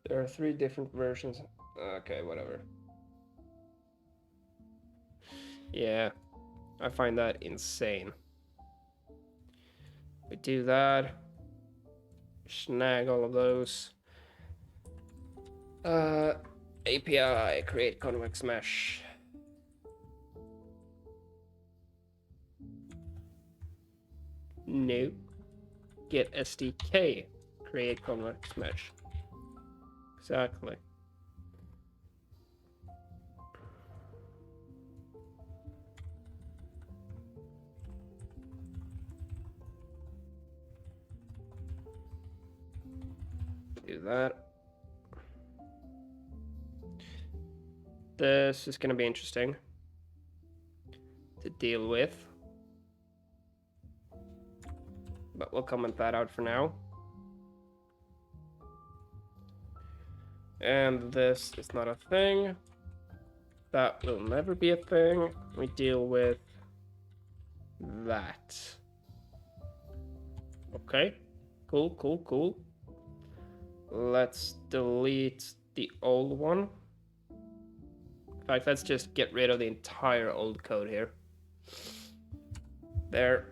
There are 3 different versions. Okay, whatever. Yeah, I find that insane. We do that. Snag all of those. API, create convex mesh. No. Get SDK, create convex mesh. Exactly. Do that. This is going to be interesting to deal with, but we'll comment that out for now. And this is not a thing. That will never be a thing. We deal with that. Okay, cool, cool, cool. Let's delete the old one. In fact, let's just get rid of the entire old code here. There.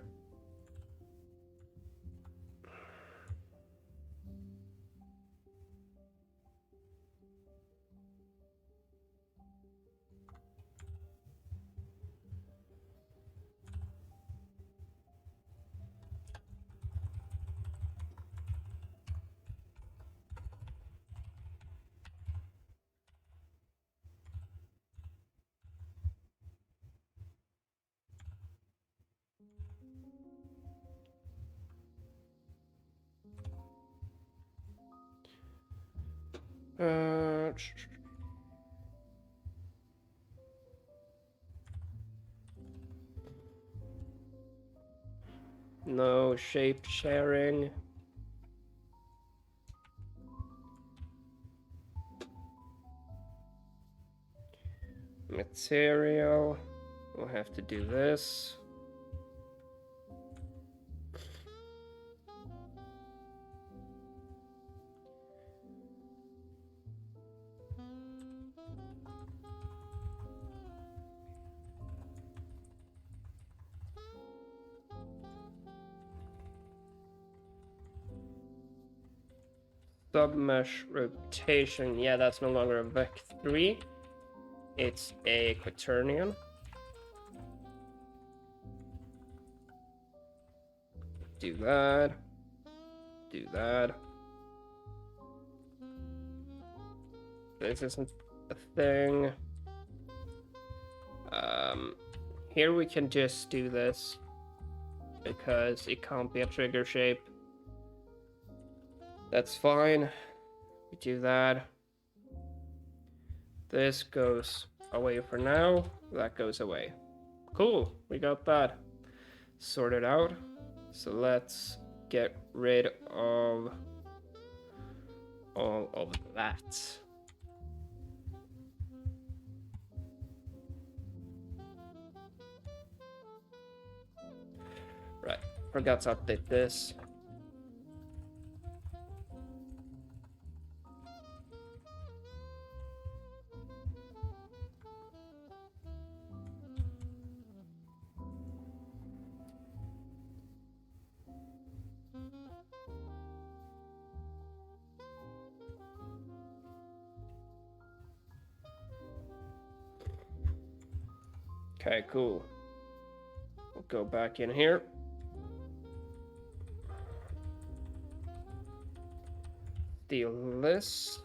No shape sharing. material. We'll have to do this. Submesh rotation. Yeah, that's no longer a Vec3. It's a Quaternion. Do that. Do that. This isn't a thing. Here we can just do this because it can't be a trigger shape. That's fine. We do that. This goes away for now. That goes away. Cool. We got that sorted out. So let's get rid of all of that. Right, forgot to update this. Okay, cool. We'll go back in here. Steal this.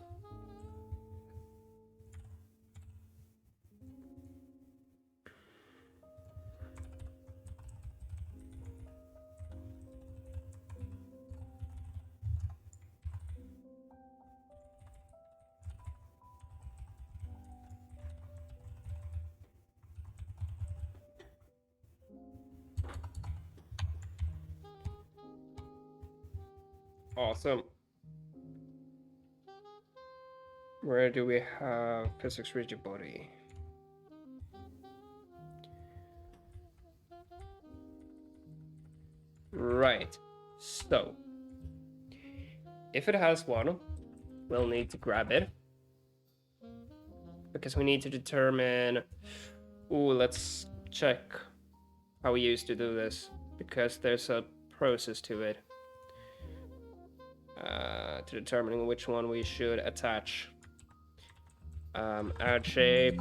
Awesome. Where do we have physics rigid body? Right. So, if it has one, we'll need to grab it. Because we need to determine... Ooh, let's check how we used to do this. Because there's a process to it. To determining which one we should attach. Add shape,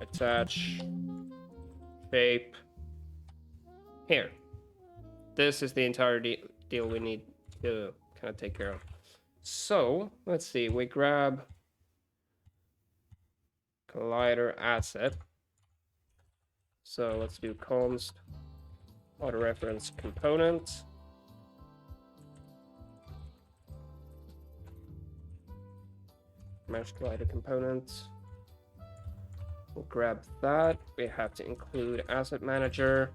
attach shape. Here. This is the entire deal we need to kind of take care of. So, let's see, we grab collider asset. So let's do const auto reference component. Mesh collider component. We'll grab that. We have to include asset manager.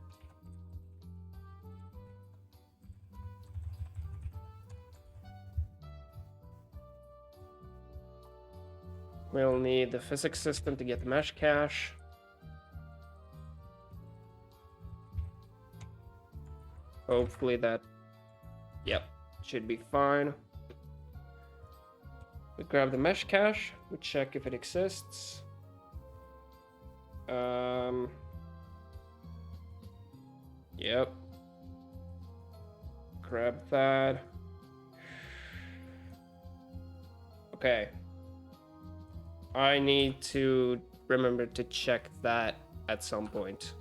We'll need the physics system to get the mesh cache. Hopefully that, yep, should be fine. We grab the mesh cache, we check if it exists. Yep. Grab that. Okay. I need to remember to check that at some point.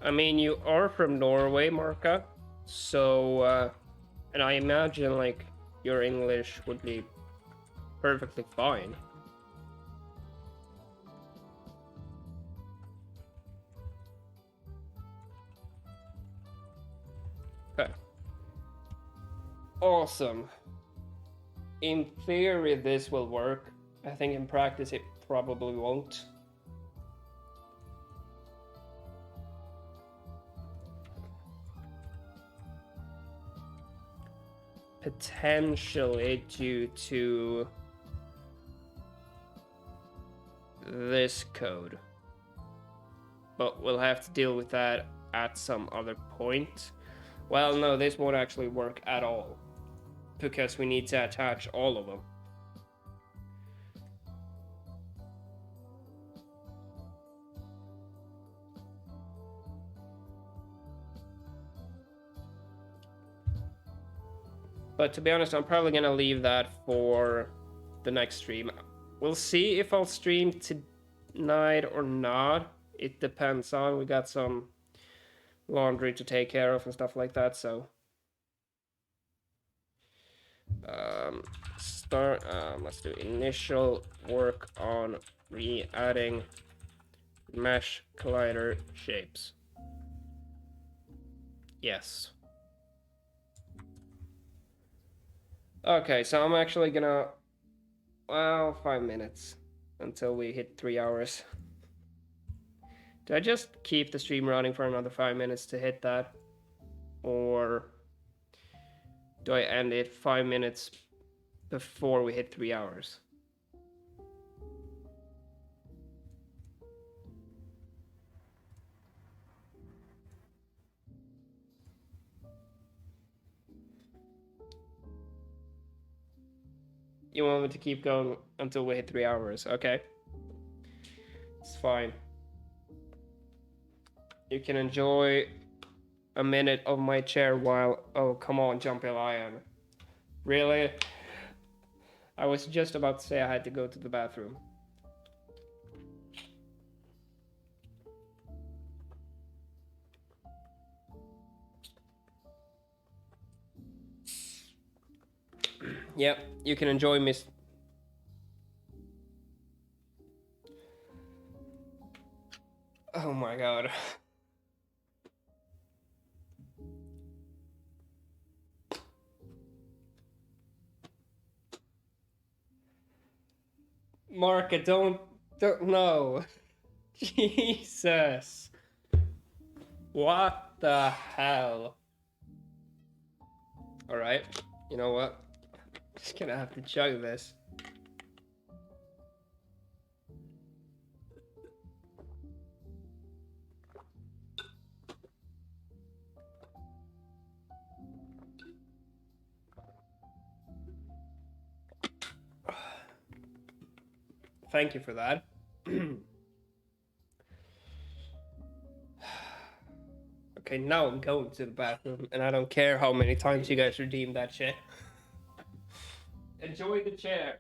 I mean, you are from Norway, Marka, so, and I imagine, like, your English would be perfectly fine. Okay. Awesome. In theory, this will work. I think in practice, it probably won't. Potentially due to this code. But we'll have to deal with that at some other point. Well, no, this won't actually work at all, because we need to attach all of them. But to be honest, I'm probably gonna leave that for the next stream. We'll see if I'll stream tonight or not. It depends on, we got some laundry to take care of and stuff like that, so let's do initial work on re-adding mesh collider shapes. Yes. Okay, so I'm actually gonna, well, 5 minutes until we hit 3 hours. Do I just keep the stream running for another 5 minutes to hit that? Or do I end it 5 minutes before we hit 3 hours? You want me to keep going until we hit 3 hours? Okay. It's fine. You can enjoy a minute of my chair while... Oh, come on, Jumpy Lion. Really? I was just about to say I had to go to the bathroom. Yep, you can enjoy Miss... Oh my god. Marka, don't no. Jesus. What the hell? Alright, you know what? Just gonna have to chug this. Thank you for that. Okay, now I'm going to the bathroom, and I don't care how many times you guys redeem that shit. Enjoy the chair.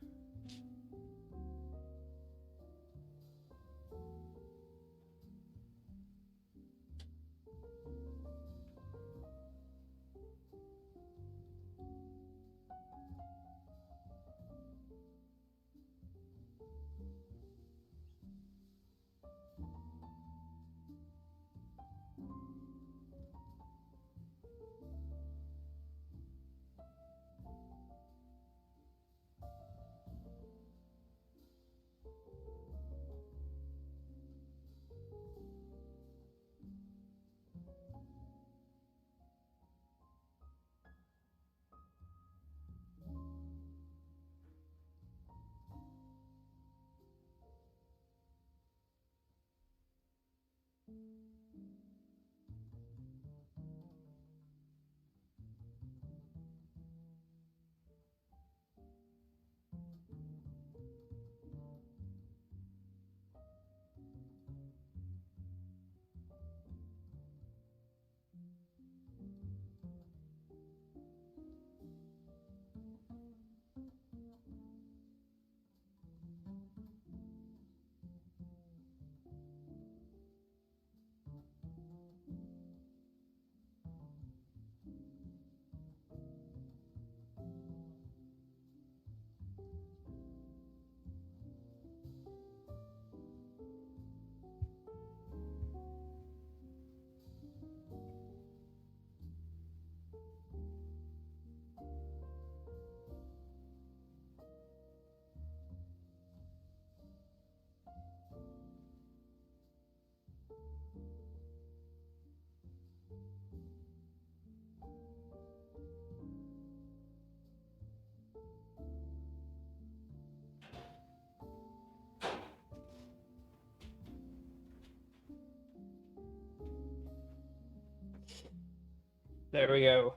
There we go.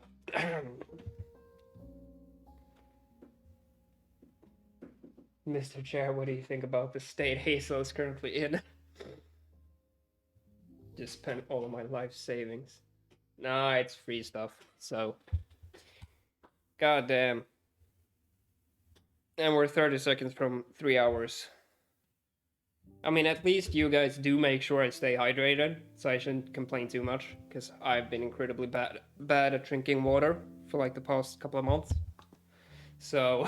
Mr. Chair, what do you think about the state Hazel is currently in? Just spent all of my life savings. Nah, it's free stuff, so. Goddamn. And we're 30 seconds from 3 hours. I mean, at least you guys do make sure I stay hydrated, so I shouldn't complain too much, because I've been incredibly bad at drinking water for like the past couple of months. So,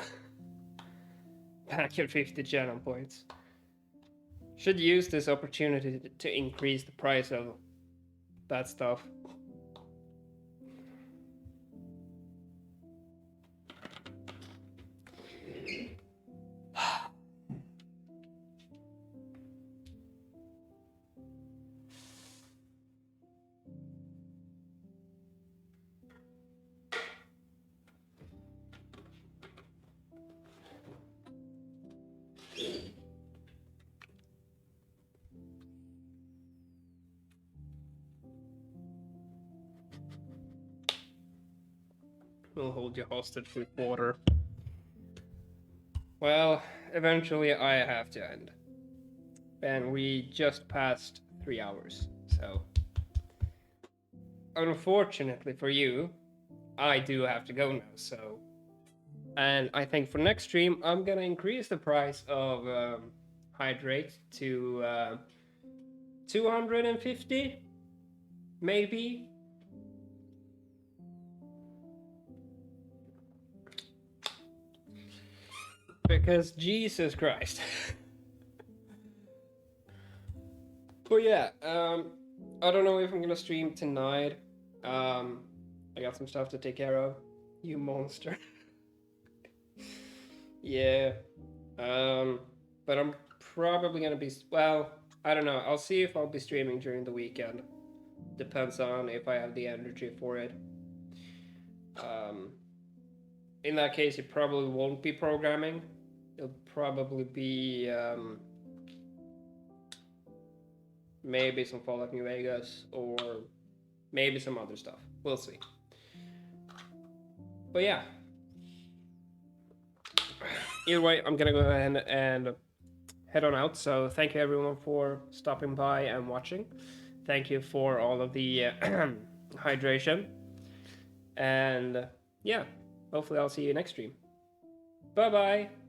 back at 50 channel points. Should use this opportunity to increase the price of that stuff. We'll hold you hostage with water. Well, eventually I have to end. And we just passed 3 hours, so. Unfortunately for you, I do have to go now, so. And I think for next stream, I'm gonna increase the price of hydrate to 250, maybe. Because Jesus Christ. But yeah, I don't know if I'm gonna stream tonight. I got some stuff to take care of. You monster. Yeah. But I'm probably gonna be, well, I don't know. I'll see if I'll be streaming during the weekend. Depends on if I have the energy for it. In that case, it probably won't be programming. It'll probably be maybe some Fallout New Vegas or maybe some other stuff. We'll see. But yeah. Either way, I'm gonna go ahead and head on out. So thank you everyone for stopping by and watching. Thank you for all of the hydration. And yeah, hopefully I'll see you next stream. Bye bye.